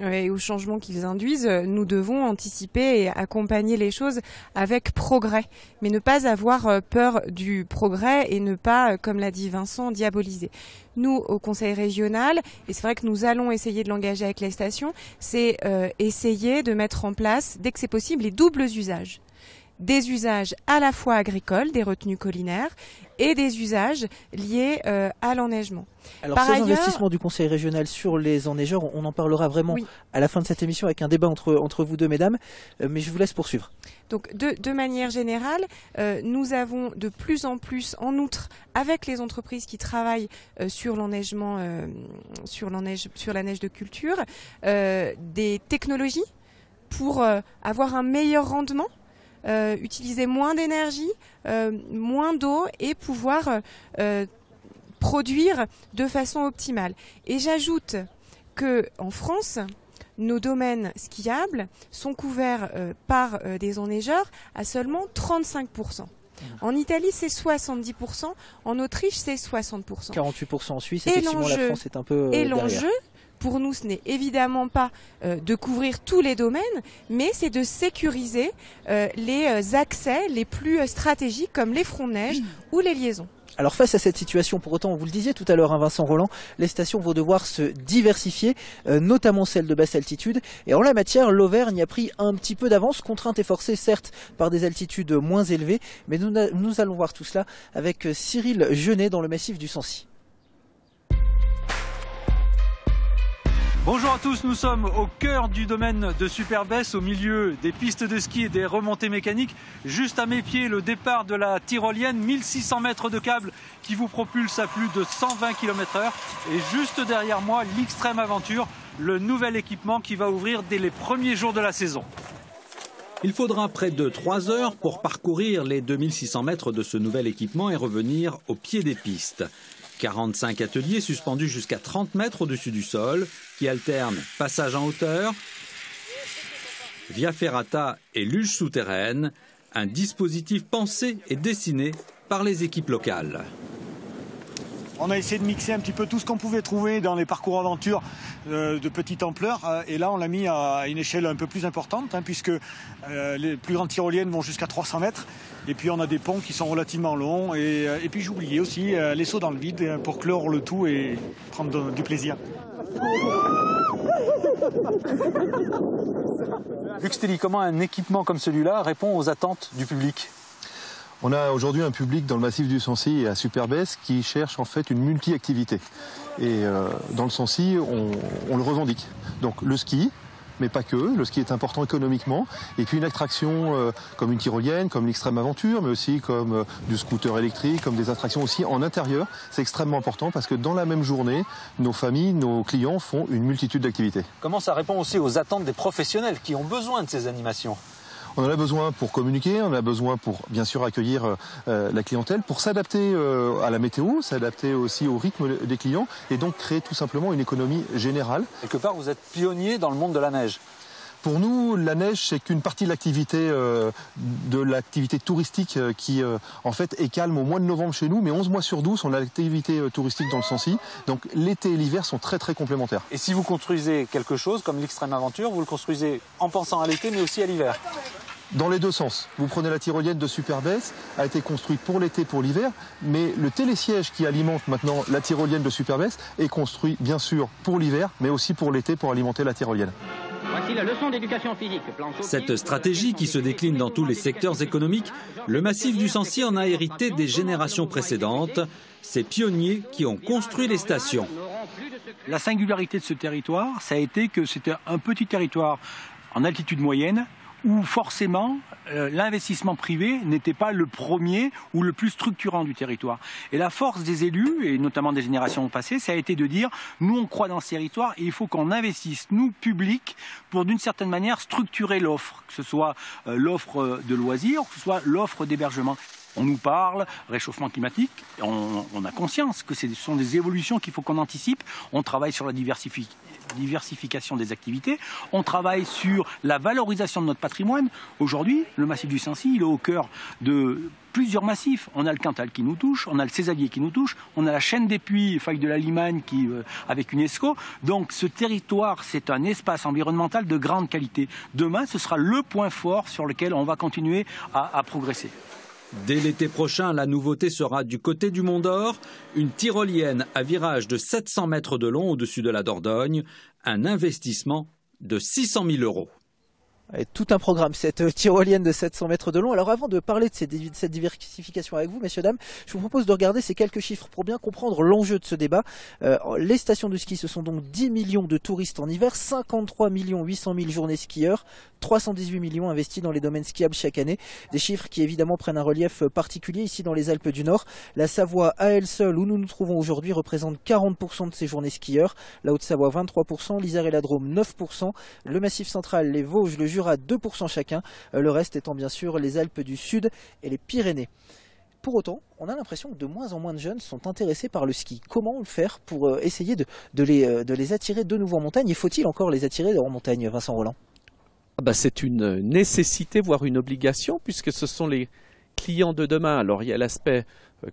et aux changements qu'ils induisent, nous devons anticiper et accompagner les choses avec progrès, mais ne pas avoir peur du progrès et ne pas, comme l'a dit Vincent, diaboliser. Nous, au Conseil régional, et c'est vrai que nous allons essayer de l'engager avec les stations, c'est essayer de mettre en place, dès que c'est possible, les doubles usages. Des usages à la fois agricoles, des retenues collinaires, et des usages liés à l'enneigement. Alors ces investissements du Conseil régional sur les enneigeurs, on en parlera vraiment à la fin de cette émission avec un débat entre vous deux, mesdames, mais je vous laisse poursuivre. Donc de manière générale, nous avons de plus en plus, en outre, avec les entreprises qui travaillent sur l'enneigement, sur la neige de culture, des technologies pour avoir un meilleur rendement. Utiliser moins d'énergie, moins d'eau et pouvoir produire de façon optimale. Et j'ajoute qu'en France, nos domaines skiables sont couverts par des enneigeurs à seulement 35%. En Italie, c'est 70%. En Autriche, c'est 60%. 48% en Suisse. Effectivement, la France est un peu et derrière. l'enjeu, pour nous, ce n'est évidemment pas de couvrir tous les domaines, mais c'est de sécuriser les accès les plus stratégiques comme les fronts de neige ou les liaisons. Alors face à cette situation, pour autant, vous le disiez tout à l'heure, Vincent Rolland, les stations vont devoir se diversifier, notamment celles de basse altitude. Et en la matière, l'Auvergne a pris un petit peu d'avance, contrainte et forcée certes par des altitudes moins élevées. Mais nous allons voir tout cela avec Cyril Jeunet dans le massif du Sancy. Bonjour à tous, nous sommes au cœur du domaine de Superbès, au milieu des pistes de ski et des remontées mécaniques. Juste à mes pieds, le départ de la tyrolienne, 1600 mètres de câble qui vous propulse à plus de 120 km/h. Et juste derrière moi, l'Extrême Aventure, le nouvel équipement qui va ouvrir dès les premiers jours de la saison. Il faudra près de 3 heures pour parcourir les 2600 mètres de ce nouvel équipement et revenir au pied des pistes. 45 ateliers suspendus jusqu'à 30 mètres au-dessus du sol, qui alternent passage en hauteur, via ferrata et luge souterraine, un dispositif pensé et dessiné par les équipes locales. On a essayé de mixer un petit peu tout ce qu'on pouvait trouver dans les parcours aventure de petite ampleur. Et là, on l'a mis à une échelle un peu plus importante, puisque les plus grandes tyroliennes vont jusqu'à 300 mètres. Et puis, on a des ponts qui sont relativement longs. Et puis, j'oubliais aussi les sauts dans le vide pour clore le tout et prendre du plaisir. Luc, comment un équipement comme celui-là répond aux attentes du public ? On a aujourd'hui un public dans le massif du Sancy et à Superbès qui cherche en fait une multi-activité. Et dans le Sancy, on le revendique. Donc le ski, mais pas que. Le ski est important économiquement. Et puis une attraction comme une tyrolienne, comme l'Extrême Aventure, mais aussi comme du scooter électrique, comme des attractions aussi en intérieur. C'est extrêmement important parce que dans la même journée, nos familles, nos clients font une multitude d'activités. Comment ça répond aussi aux attentes des professionnels qui ont besoin de ces animations ? On en a besoin pour communiquer, on en a besoin pour bien sûr accueillir la clientèle, pour s'adapter à la météo, s'adapter aussi au rythme des clients et donc créer tout simplement une économie générale. Quelque part, vous êtes pionnier dans le monde de la neige. Pour nous, la neige, c'est qu'une partie de l'activité touristique qui, en fait, est calme au mois de novembre chez nous, mais 11 mois sur 12, on a l'activité touristique dans le Sancy. Donc l'été et l'hiver sont très très complémentaires. Et si vous construisez quelque chose comme l'Extrême Aventure, vous le construisez en pensant à l'été, mais aussi à l'hiver? Dans les deux sens. Vous prenez la tyrolienne de Superbès, a été construite pour l'été, pour l'hiver, mais le télésiège qui alimente maintenant la tyrolienne de Superbès est construit bien sûr pour l'hiver, mais aussi pour l'été pour alimenter la tyrolienne. Voici la leçon d'éducation physique. Cette stratégie qui se décline dans tous les secteurs économiques, le massif du Sancy en a hérité des générations précédentes, ces pionniers qui ont construit les stations. La singularité de ce territoire, ça a été que c'était un petit territoire en altitude moyenne, où forcément l'investissement privé n'était pas le premier ou le plus structurant du territoire. Et la force des élus, et notamment des générations passées, ça a été de dire nous on croit dans ce territoire et il faut qu'on investisse, nous, publics, pour d'une certaine manière structurer l'offre, que ce soit l'offre de loisirs, que ce soit l'offre d'hébergement. On nous parle réchauffement climatique, on a conscience que ce sont des évolutions qu'il faut qu'on anticipe. On travaille sur la diversification des activités, on travaille sur la valorisation de notre patrimoine. Aujourd'hui, le massif du Sancy, il est au cœur de plusieurs massifs. On a le Cantal qui nous touche, on a le Césalier qui nous touche, on a la chaîne des Puys, faille de la Limagne qui, avec UNESCO. Donc ce territoire, c'est un espace environnemental de grande qualité. Demain, ce sera le point fort sur lequel on va continuer à progresser. Dès l'été prochain, la nouveauté sera du côté du Mont d'Or, une tyrolienne à virage de 700 mètres de long au-dessus de la Dordogne, un investissement de 600 000 €. Et tout un programme, cette tyrolienne de 700 mètres de long. Alors avant de parler de cette diversification avec vous, messieurs, dames, je vous propose de regarder ces quelques chiffres pour bien comprendre l'enjeu de ce débat. Les stations de ski, ce sont donc 10 millions de touristes en hiver, 53 800 000 journées skieurs, 318 millions investis dans les domaines skiables chaque année. Des chiffres qui évidemment prennent un relief particulier ici dans les Alpes du Nord. La Savoie à elle seule, où nous nous trouvons aujourd'hui, représente 40% de ces journées skieurs. La Haute-Savoie 23%, l'Isère et la Drôme 9%, le Massif central, les Vosges, le Jura 2% chacun, le reste étant bien sûr les Alpes du Sud et les Pyrénées. Pour autant, on a l'impression que de moins en moins de jeunes sont intéressés par le ski. Comment le faire pour essayer de les attirer de nouveau en montagne? Et faut-il encore les attirer en montagne, Vincent Rolland? C'est une nécessité, voire une obligation, puisque ce sont les clients de demain. Alors il y a l'aspect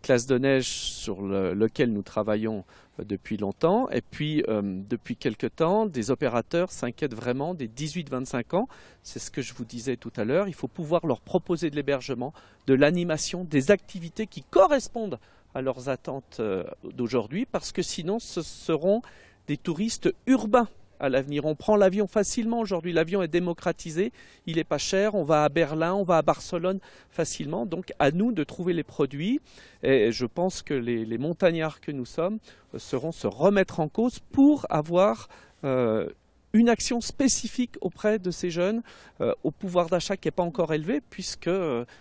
classe de neige sur lequel nous travaillons depuis longtemps, et puis depuis quelque temps, des opérateurs s'inquiètent vraiment des 18-25 ans. C'est ce que je vous disais tout à l'heure, il faut pouvoir leur proposer de l'hébergement, de l'animation, des activités qui correspondent à leurs attentes d'aujourd'hui, parce que sinon ce seront des touristes urbains. À l'avenir, on prend l'avion facilement aujourd'hui, l'avion est démocratisé, il n'est pas cher, on va à Berlin, on va à Barcelone facilement, donc à nous de trouver les produits et je pense que les montagnards que nous sommes sauront se remettre en cause pour avoir une action spécifique auprès de ces jeunes au pouvoir d'achat qui n'est pas encore élevé, puisque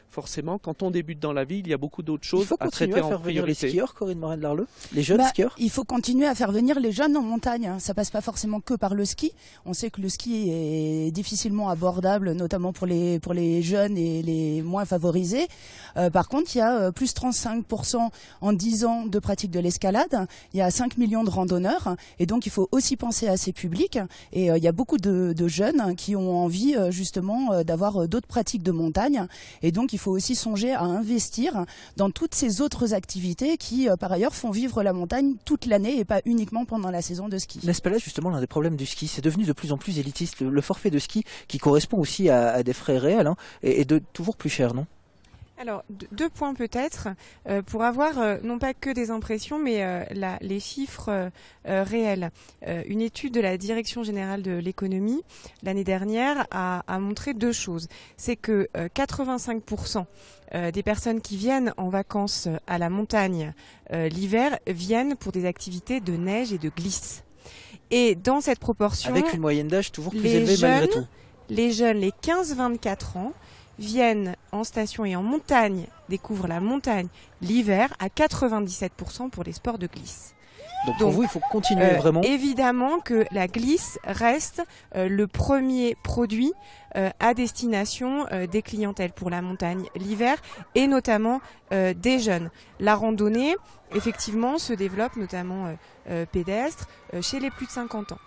forcément, quand on débute dans la vie, il y a beaucoup d'autres choses à traiter en priorité. Il faut continuer à faire venir les skieurs, Corinne Morin-Larleux, les jeunes skieurs. Il faut continuer à faire venir les jeunes en montagne. Ça passe pas forcément que par le ski. On sait que le ski est difficilement abordable, notamment pour les jeunes et les moins favorisés. Par contre, il y a plus 35% en 10 ans de pratique de l'escalade. Il y a 5 millions de randonneurs. Et donc, il faut aussi penser à ces publics. Et il y a beaucoup de jeunes qui ont envie justement d'avoir d'autres pratiques de montagne. Et donc il faut aussi songer à investir dans toutes ces autres activités qui par ailleurs font vivre la montagne toute l'année et pas uniquement pendant la saison de ski. N'est-ce pas là justement l'un des problèmes du ski? C'est devenu de plus en plus élitiste. Le forfait de ski qui correspond aussi à des frais réels est de toujours plus cher, non? Alors, deux points peut-être, pour avoir non pas que des impressions, mais les chiffres réels. Une étude de la Direction générale de l'économie l'année dernière a montré deux choses. C'est que 85% des personnes qui viennent en vacances à la montagne l'hiver viennent pour des activités de neige et de glisse. Et dans cette proportion... Avec une moyenne d'âge toujours plus élevée malgré tout. Les jeunes, les 15-24 ans, viennent en station et en montagne, découvrent la montagne l'hiver à 97% pour les sports de glisse. Donc pour vous, il faut continuer vraiment. Évidemment que la glisse reste le premier produit à destination des clientèles pour la montagne l'hiver et notamment des jeunes. La randonnée, effectivement, se développe notamment pédestre chez les plus de 50 ans.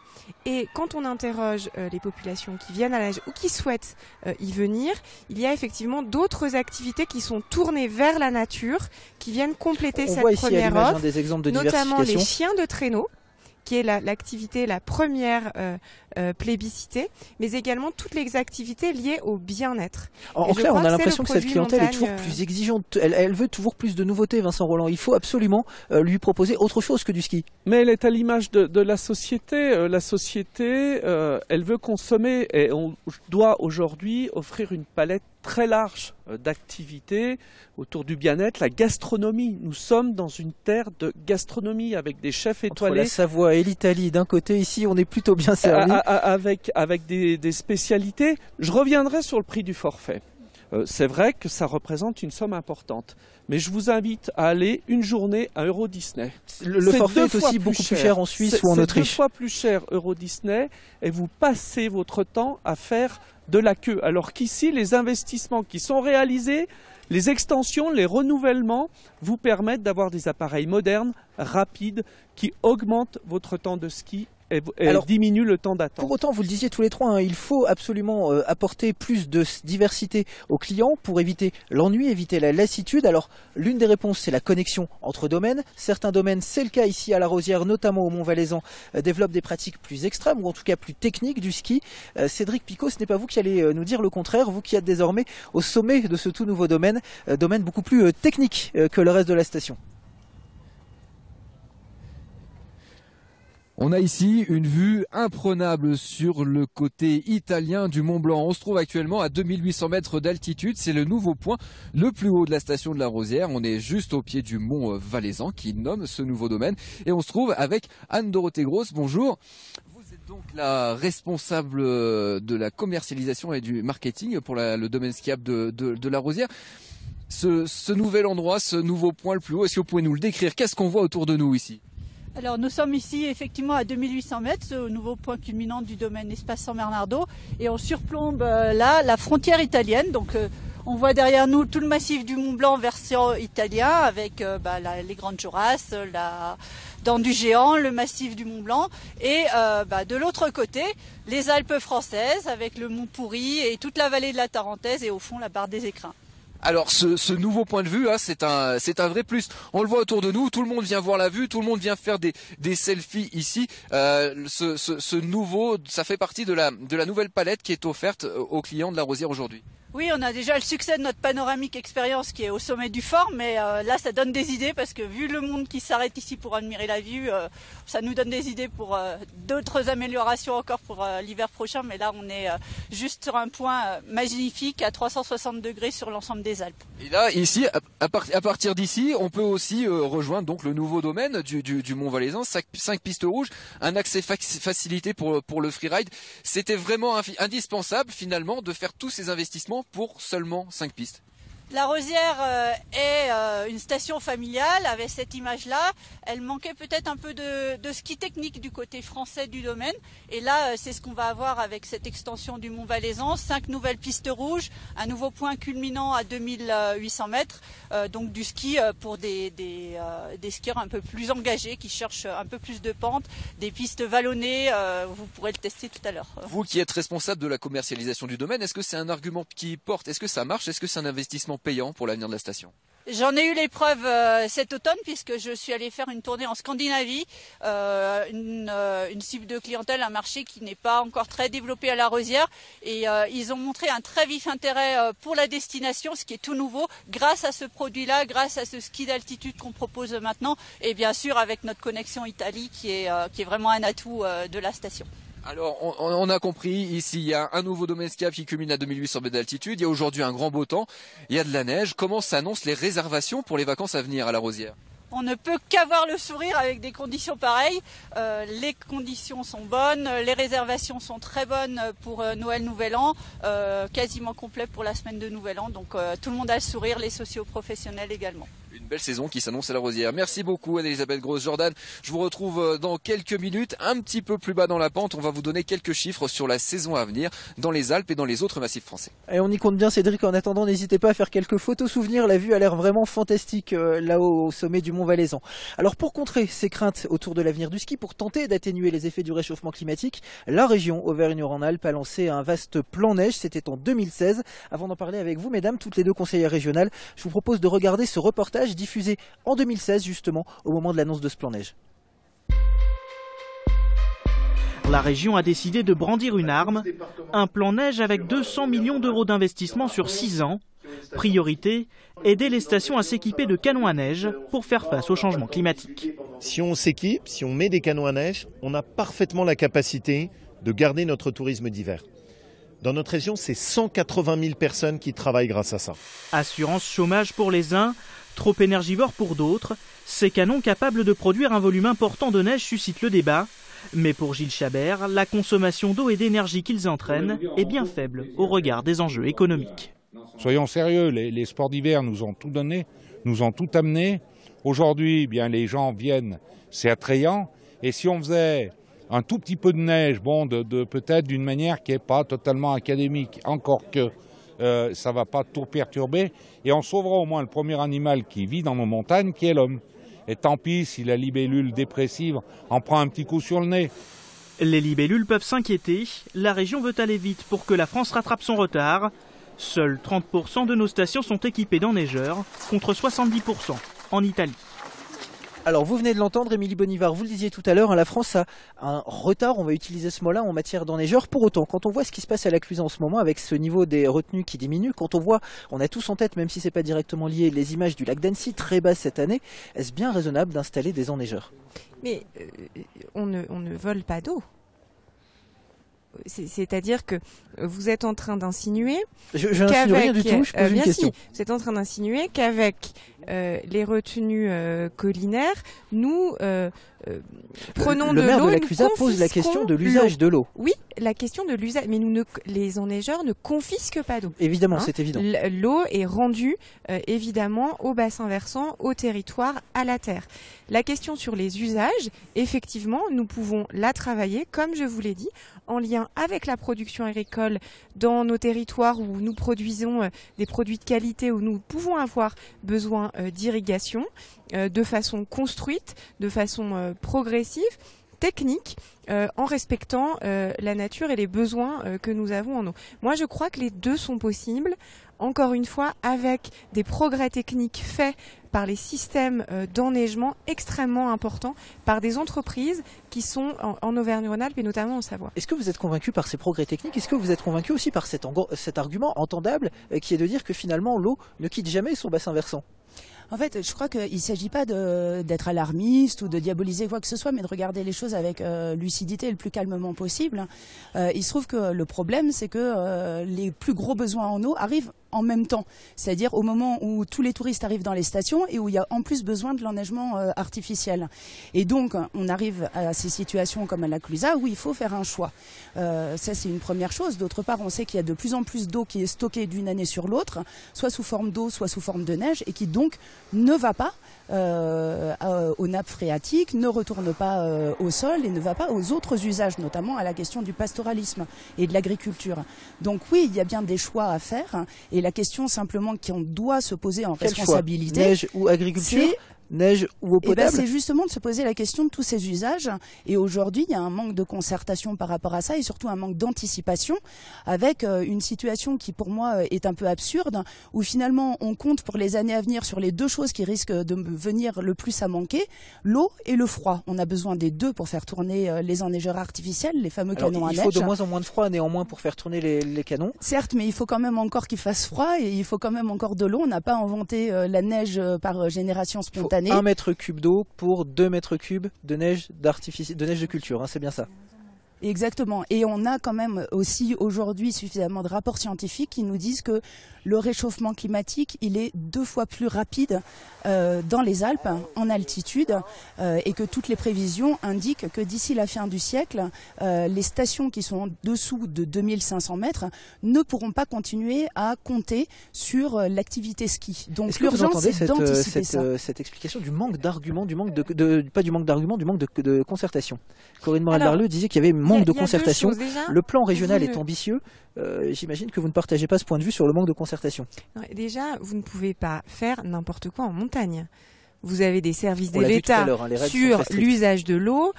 Et quand on interroge les populations qui viennent à la neige ou qui souhaitent y venir, il y a effectivement d'autres activités qui sont tournées vers la nature, qui viennent compléter cette première offre, des exemples de notamment les chiens de traîneau, qui est l'activité la première plébiscitée, mais également toutes les activités liées au bien-être. En clair, on a l'impression que cette clientèle est toujours plus exigeante. Elle veut toujours plus de nouveautés, Vincent Rolland. Il faut absolument lui proposer autre chose que du ski. Mais elle est à l'image de la société. La société, elle veut consommer et on doit aujourd'hui offrir une palette très large d'activités autour du bien-être, la gastronomie. Nous sommes dans une terre de gastronomie avec des chefs étoilés. Entre la Savoie et l'Italie d'un côté, ici on est plutôt bien servi. Avec des spécialités. Je reviendrai sur le prix du forfait. C'est vrai que ça représente une somme importante. Mais je vous invite à aller une journée à Euro Disney. Le forfait est aussi beaucoup plus cher en Suisse ou en Autriche. C'est 2 fois plus cher Euro Disney et vous passez votre temps à faire de la queue. Alors qu'ici, les investissements qui sont réalisés, les extensions, les renouvellements vous permettent d'avoir des appareils modernes, rapides, qui augmentent votre temps de ski et diminue le temps d'attente. Pour autant, vous le disiez tous les trois, il faut absolument apporter plus de diversité aux clients pour éviter l'ennui, éviter la lassitude. Alors, l'une des réponses, c'est la connexion entre domaines. Certains domaines, c'est le cas ici à la Rosière, notamment au Mont-Valaisan, développent des pratiques plus extrêmes ou en tout cas plus techniques du ski. Cédric Picot, ce n'est pas vous qui allez nous dire le contraire, vous qui êtes désormais au sommet de ce tout nouveau domaine, domaine beaucoup plus technique que le reste de la station. On a ici une vue imprenable sur le côté italien du Mont Blanc. On se trouve actuellement à 2800 mètres d'altitude. C'est le nouveau point le plus haut de la station de la Rosière. On est juste au pied du Mont Valaisan qui nomme ce nouveau domaine. Et on se trouve avec Anne-Dorothée Gross. Bonjour. Vous êtes donc la responsable de la commercialisation et du marketing pour le domaine skiable de la Rosière. Ce nouvel endroit, ce nouveau point le plus haut, est-ce que vous pouvez nous le décrire? Qu'est-ce qu'on voit autour de nous ici? Alors nous sommes ici effectivement à 2800 mètres, au nouveau point culminant du domaine Espace San Bernardo, et on surplombe là la frontière italienne. Donc on voit derrière nous tout le massif du Mont Blanc version italien avec les Grandes Jorasses, la Dent du Géant, le massif du Mont Blanc, et de l'autre côté les Alpes françaises avec le Mont Pourri et toute la vallée de la Tarentaise et au fond la Barre des Écrins. Alors ce nouveau point de vue, c'est un vrai plus. On le voit autour de nous, tout le monde vient voir la vue, tout le monde vient faire des selfies ici. Ce nouveau, ça fait partie de la nouvelle palette qui est offerte aux clients de la Rosière aujourd'hui. Oui, on a déjà le succès de notre panoramique expérience qui est au sommet du fort, mais là ça donne des idées parce que vu le monde qui s'arrête ici pour admirer la vue, ça nous donne des idées pour d'autres améliorations encore pour l'hiver prochain. Mais là on est juste sur un point magnifique à 360 degrés sur l'ensemble des Alpes. Et là ici, à partir d'ici, on peut aussi rejoindre donc le nouveau domaine du Mont Valaisan, 5 pistes rouges, un accès facilité pour le freeride. C'était vraiment indispensable finalement de faire tous ces investissements pour seulement 5 pistes. La Rosière est une station familiale avec cette image-là. Elle manquait peut-être un peu de ski technique du côté français du domaine. Et là, c'est ce qu'on va avoir avec cette extension du Mont Valaisan. 5 nouvelles pistes rouges, un nouveau point culminant à 2800 mètres. Donc du ski pour des skieurs un peu plus engagés qui cherchent un peu plus de pente. Des pistes vallonnées, vous pourrez le tester tout à l'heure. Vous qui êtes responsable de la commercialisation du domaine, est-ce que c'est un argument qui porte? Est-ce que ça marche? Est-ce que c'est un investissement payant pour l'avenir de la station? J'en ai eu l'épreuve cet automne puisque je suis allée faire une tournée en Scandinavie, une cible de clientèle, un marché qui n'est pas encore très développé à la Rosière, et ils ont montré un très vif intérêt pour la destination, ce qui est tout nouveau, grâce à ce produit-là, grâce à ce ski d'altitude qu'on propose maintenant, et bien sûr avec notre connexion Italie qui est vraiment un atout de la station. Alors, on a compris, ici, il y a un nouveau domaine skiable qui culmine à 2800 mètres d'altitude. Il y a aujourd'hui un grand beau temps. Il y a de la neige. Comment s'annoncent les réservations pour les vacances à venir à la Rosière? on ne peut qu'avoir le sourire avec des conditions pareilles. Les conditions sont bonnes, les réservations sont très bonnes pour Noël, Nouvel An, quasiment complet pour la semaine de Nouvel An. Donc tout le monde a le sourire, les socio-professionnels également. Une belle saison qui s'annonce à la Rosière. Merci beaucoup Anne-Elisabeth Gross-Jordan. Je vous retrouve dans quelques minutes, un petit peu plus bas dans la pente. On va vous donner quelques chiffres sur la saison à venir dans les Alpes et dans les autres massifs français. Et on y compte bien Cédric, en attendant n'hésitez pas à faire quelques photos souvenirs, la vue a l'air vraiment fantastique là-haut au sommet du Mont Valaisan. Alors pour contrer ces craintes autour de l'avenir du ski, pour tenter d'atténuer les effets du réchauffement climatique, la région Auvergne-Rhône-Alpes a lancé un vaste plan neige, c'était en 2016. Avant d'en parler avec vous mesdames, toutes les deux conseillères régionales, je vous propose de regarder ce reportage diffusé en 2016 justement au moment de l'annonce de ce plan neige. La région a décidé de brandir une arme, un plan neige avec 200 millions d'euros d'investissement sur 6 ans. Priorité, aider les stations à s'équiper de canons à neige pour faire face au changement climatique. Si on s'équipe, si on met des canons à neige, on a parfaitement la capacité de garder notre tourisme d'hiver. Dans notre région, c'est 180 000 personnes qui travaillent grâce à ça. Assurance chômage pour les uns, trop énergivores pour d'autres, ces canons capables de produire un volume important de neige suscitent le débat. Mais pour Gilles Chabert, la consommation d'eau et d'énergie qu'ils entraînent est bien faible au regard des enjeux économiques. Soyons sérieux, les sports d'hiver nous ont tout donné, nous ont tout amené. Aujourd'hui, bien les gens viennent, c'est attrayant. Et si on faisait un tout petit peu de neige, bon, peut-être d'une manière qui n'est pas totalement académique, encore que ça ne va pas tout perturber, et on sauvera au moins le premier animal qui vit dans nos montagnes, qui est l'homme. Et tant pis si la libellule dépressive en prend un petit coup sur le nez. Les libellules peuvent s'inquiéter, la région veut aller vite pour que la France rattrape son retard. Seuls 30% de nos stations sont équipées d'enneigeurs, contre 70% en Italie. Alors vous venez de l'entendre, Émilie Bonivard, vous le disiez tout à l'heure, la France a un retard, on va utiliser ce mot-là, en matière d'enneigeurs. Pour autant, quand on voit ce qui se passe à la Clusa en ce moment, avec ce niveau des retenues qui diminue, quand on voit, on a tous en tête, même si c'est pas directement lié, les images du lac d'Annecy très bas cette année, est-ce bien raisonnable d'installer des enneigeurs? Mais on ne vole pas d'eau. C'est-à-dire que vous êtes en train d'insinuer je n'insinue rien du tout, je pose une question. Vous êtes en train d'insinuer qu'avec les retenues collinaires, nous prenons de l'eau. Le maire de la Clusa pose la question de l'usage de l'eau. Oui, la question de l'usage, mais les enneigeurs ne confisquent pas d'eau. Évidemment, c'est évident. L'eau est rendue évidemment au bassin versant, au territoire, à la terre. La question sur les usages, effectivement, nous pouvons la travailler, comme je vous l'ai dit, en lien avec la production agricole dans nos territoires où nous produisons des produits de qualité, où nous pouvons avoir besoin d'irrigation de façon construite, de façon progressive, technique, en respectant la nature et les besoins que nous avons en eau. Moi, je crois que les deux sont possibles, encore une fois, avec des progrès techniques faits par les systèmes d'enneigement extrêmement importants, par des entreprises qui sont en Auvergne-Rhône-Alpes et notamment en Savoie. Est-ce que vous êtes convaincu par ces progrès techniques? Est-ce que vous êtes convaincu aussi par cet argument entendable qui est de dire que finalement l'eau ne quitte jamais son bassin versant? En fait, je crois qu'il ne s'agit pas d'être alarmiste ou de diaboliser quoi que ce soit, mais de regarder les choses avec lucidité et le plus calmement possible. Il se trouve que le problème, c'est que les plus gros besoins en eau arrivent en même temps, c'est-à-dire au moment où tous les touristes arrivent dans les stations et où il y a en plus besoin de l'enneigement artificiel. Et donc, on arrive à ces situations comme à la Clusa où il faut faire un choix. Ça, c'est une première chose. D'autre part, on sait qu'il y a de plus en plus d'eau qui est stockée d'une année sur l'autre, soit sous forme d'eau, soit sous forme de neige, et qui donc ne va pas aux nappes phréatiques, ne retourne pas au sol et ne va pas aux autres usages, notamment à la question du pastoralisme et de l'agriculture. Donc oui, il y a bien des choix à faire, et la question simplement qu'on doit se poser en responsabilité, neige ou agriculture, neige ou eau potable, c'est justement de se poser la question de tous ces usages. Et aujourd'hui, il y a un manque de concertation par rapport à ça, et surtout un manque d'anticipation, avec une situation qui pour moi est un peu absurde, où finalement on compte pour les années à venir sur les deux choses qui risquent de venir le plus à manquer, l'eau et le froid. On a besoin des deux pour faire tourner les enneigeurs artificiels, les fameux canons à neige. Il faut de moins en moins de froid néanmoins pour faire tourner les canons. Certes, mais il faut quand même encore qu'il fasse froid, et il faut quand même encore de l'eau. On n'a pas inventé la neige par génération spontanée. 1 mètre cube d'eau pour 2 mètres cubes de neige de culture, hein, c'est bien ça. Exactement. Et on a quand même aussi aujourd'hui suffisamment de rapports scientifiques qui nous disent que le réchauffement climatique, il est 2 fois plus rapide dans les Alpes, en altitude, et que toutes les prévisions indiquent que d'ici la fin du siècle, les stations qui sont en dessous de 2500 mètres ne pourront pas continuer à compter sur l'activité ski. Donc l'urgence, c'est d'anticiper ça. Cette explication du manque d'arguments, pas du manque d'arguments, du manque de concertation. Corinne Morel-Darleux disait qu'il y avait manque de concertation. Le plan régional est ambitieux. J'imagine que vous ne partagez pas ce point de vue sur le manque de concertation. Déjà, vous ne pouvez pas faire n'importe quoi en montagne. Vous avez des services de l'État sur l'usage de l'eau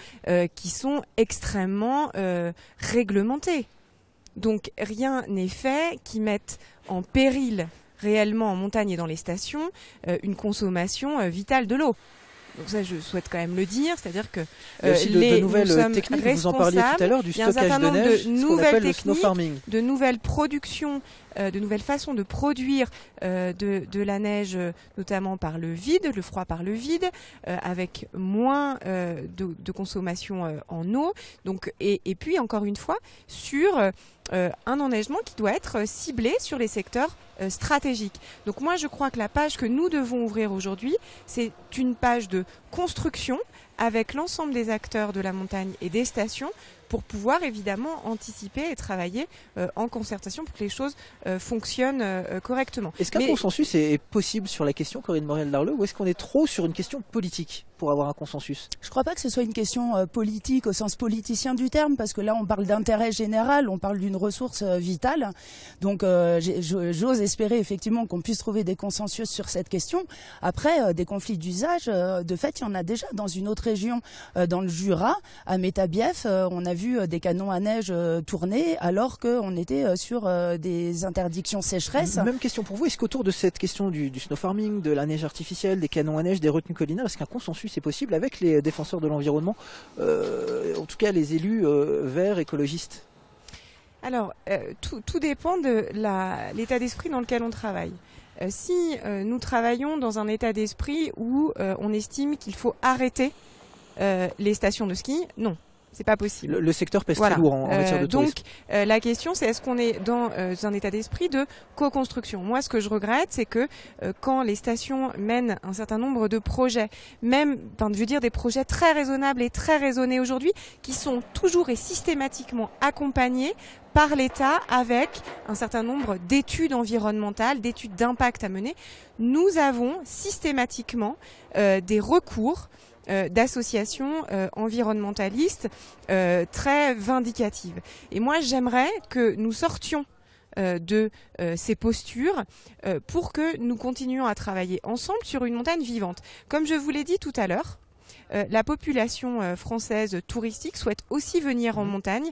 qui sont extrêmement réglementés. Donc rien n'est fait qui mette en péril réellement en montagne et dans les stations une consommation vitale de l'eau. Donc ça, je souhaite quand même le dire, c'est-à-dire que de nouvelles techniques, vous en parliez tout à l'heure, du stockage de neige, ce qu'on appelle le snow farming. De nouvelles productions, de nouvelles façons de produire de la neige, notamment par le vide, le froid par le vide, avec moins de consommation en eau. Donc, et puis, encore une fois, sur un enneigement qui doit être ciblé sur les secteurs stratégiques. Donc moi, je crois que la page que nous devons ouvrir aujourd'hui, c'est une page de construction avec l'ensemble des acteurs de la montagne et des stations pour pouvoir évidemment anticiper et travailler en concertation pour que les choses fonctionnent correctement. Est-ce qu'un consensus est possible sur la question, Corinne Morel-Darleux, ou est-ce qu'on est trop sur une question politique pour avoir un consensus? Je ne crois pas que ce soit une question politique au sens politicien du terme, parce que là on parle d'intérêt général, on parle d'une ressource vitale. Donc j'ose espérer effectivement qu'on puisse trouver des consensus sur cette question. Après, des conflits d'usage, de fait, il y en a déjà dans une autre région, dans le Jura, à Métabief, on a vu des canons à neige tourner alors qu'on était sur des interdictions sécheresse. Même question pour vous, est-ce qu'autour de cette question du snow farming, de la neige artificielle, des canons à neige, des retenues collinaires, est-ce qu'un consensus est possible avec les défenseurs de l'environnement, en tout cas les élus verts, écologistes? Alors, tout dépend de l'état d'esprit dans lequel on travaille. Si nous travaillons dans un état d'esprit où on estime qu'il faut arrêter les stations de ski, non. C'est pas possible. Le secteur pèse très lourd en matière de tourisme. Donc la question, c'est est-ce qu'on est dans un état d'esprit de co-construction? Moi, ce que je regrette, c'est que quand les stations mènent un certain nombre de projets, même, je veux dire, des projets très raisonnables et très raisonnés aujourd'hui, qui sont toujours et systématiquement accompagnés par l'État avec un certain nombre d'études environnementales, d'études d'impact à mener, nous avons systématiquement des recours d'associations environnementalistes très vindicatives. Et moi, j'aimerais que nous sortions de ces postures pour que nous continuions à travailler ensemble sur une montagne vivante. Comme je vous l'ai dit tout à l'heure, la population française touristique souhaite aussi venir en montagne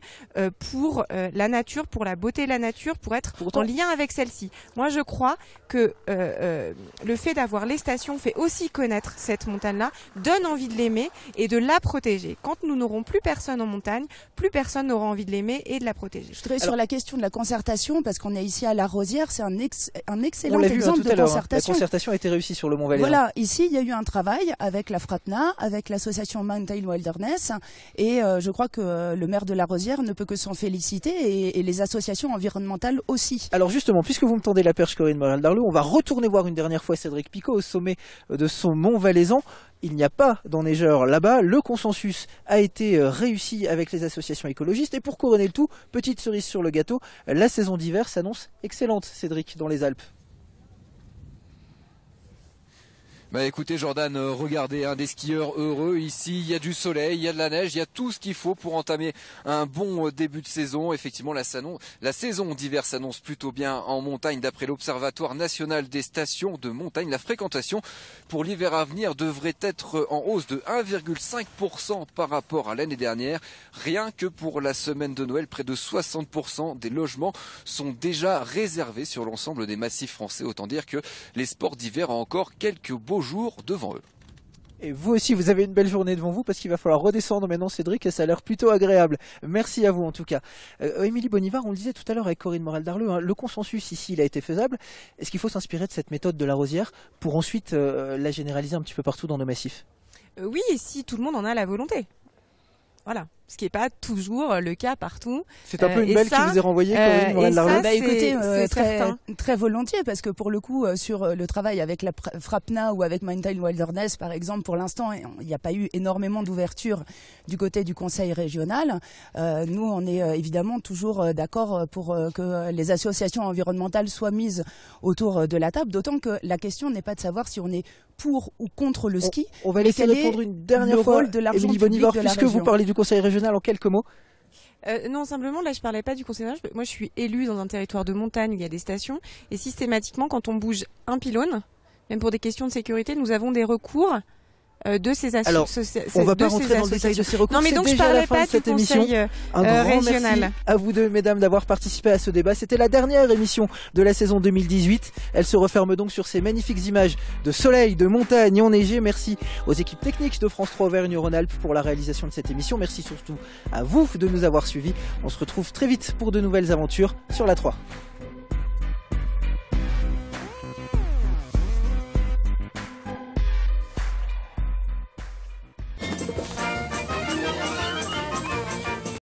pour la nature, pour la beauté de la nature, pour être en lien avec celle-ci. Moi, je crois que le fait d'avoir les stations fait aussi connaître cette montagne-là, donne envie de l'aimer et de la protéger. Quand nous n'aurons plus personne en montagne, plus personne n'aura envie de l'aimer et de la protéger. Je voudrais sur la question de la concertation, parce qu'on est ici à La Rosière, c'est un excellent exemple de concertation. La concertation a été réussie sur le Mont Valérien. Voilà, ici, il y a eu un travail avec la FRATNA, avec l'association Mountain Wilderness, et je crois que le maire de La Rosière ne peut que s'en féliciter, et les associations environnementales aussi. Alors justement, puisque vous me tendez la perche, Corinne Morel-Darleux, on va retourner voir une dernière fois Cédric Picot au sommet de son Mont Valaisan. Il n'y a pas d'enneigeurs là-bas, le consensus a été réussi avec les associations écologistes, et pour couronner le tout, petite cerise sur le gâteau, la saison d'hiver s'annonce excellente, Cédric, dans les Alpes. Bah écoutez Jordan, regardez, des skieurs heureux ici, il y a du soleil, il y a de la neige, il y a tout ce qu'il faut pour entamer un bon début de saison. Effectivement, la saison d'hiver s'annonce plutôt bien en montagne. D'après l'Observatoire national des stations de montagne, la fréquentation pour l'hiver à venir devrait être en hausse de 1,5% par rapport à l'année dernière. Rien que pour la semaine de Noël, près de 60% des logements sont déjà réservés sur l'ensemble des massifs français. Autant dire que les sports d'hiver ont encore quelques beaux jours devant eux. Et vous aussi, vous avez une belle journée devant vous, parce qu'il va falloir redescendre maintenant, Cédric, et ça a l'air plutôt agréable. Merci à vous en tout cas. Émilie Bonivard, on le disait tout à l'heure avec Corinne Morel-Darleux, le consensus ici, il a été faisable. Est-ce qu'il faut s'inspirer de cette méthode de La Rosière pour ensuite la généraliser un petit peu partout dans nos massifs? Oui, si tout le monde en a la volonté. Voilà. ce qui n'est pas toujours le cas partout. C'est un peu une belle qui vous est renvoyée, Corinne Morel-Larlot. Écoutez, très volontiers, parce que pour le coup, sur le travail avec la FRAPNA ou avec Mountain Wilderness, par exemple, pour l'instant, il n'y a pas eu énormément d'ouverture du côté du conseil régional. Nous, on est évidemment toujours d'accord pour que les associations environnementales soient mises autour de la table, d'autant que la question n'est pas de savoir si on est pour ou contre le ski. On va laisser répondre une dernière fois Émilie Bonivard, puisque vous parlez du conseil régional, en quelques mots. Non, simplement, là, je parlais pas du conseil régional. Moi, je suis élue dans un territoire de montagne où il y a des stations. Et systématiquement, quand on bouge un pylône, même pour des questions de sécurité, nous avons des recours de ces associations. Alors, on va pas rentrer dans le détail de ces recours. Non, mais donc je parlais pas du conseil régional. Merci à vous deux, mesdames, d'avoir participé à ce débat. C'était la dernière émission de la saison 2018. Elle se referme donc sur ces magnifiques images de soleil, de montagne enneigée. Merci aux équipes techniques de France 3 Auvergne-Rhône-Alpes pour la réalisation de cette émission. Merci surtout à vous de nous avoir suivis. On se retrouve très vite pour de nouvelles aventures sur la 3.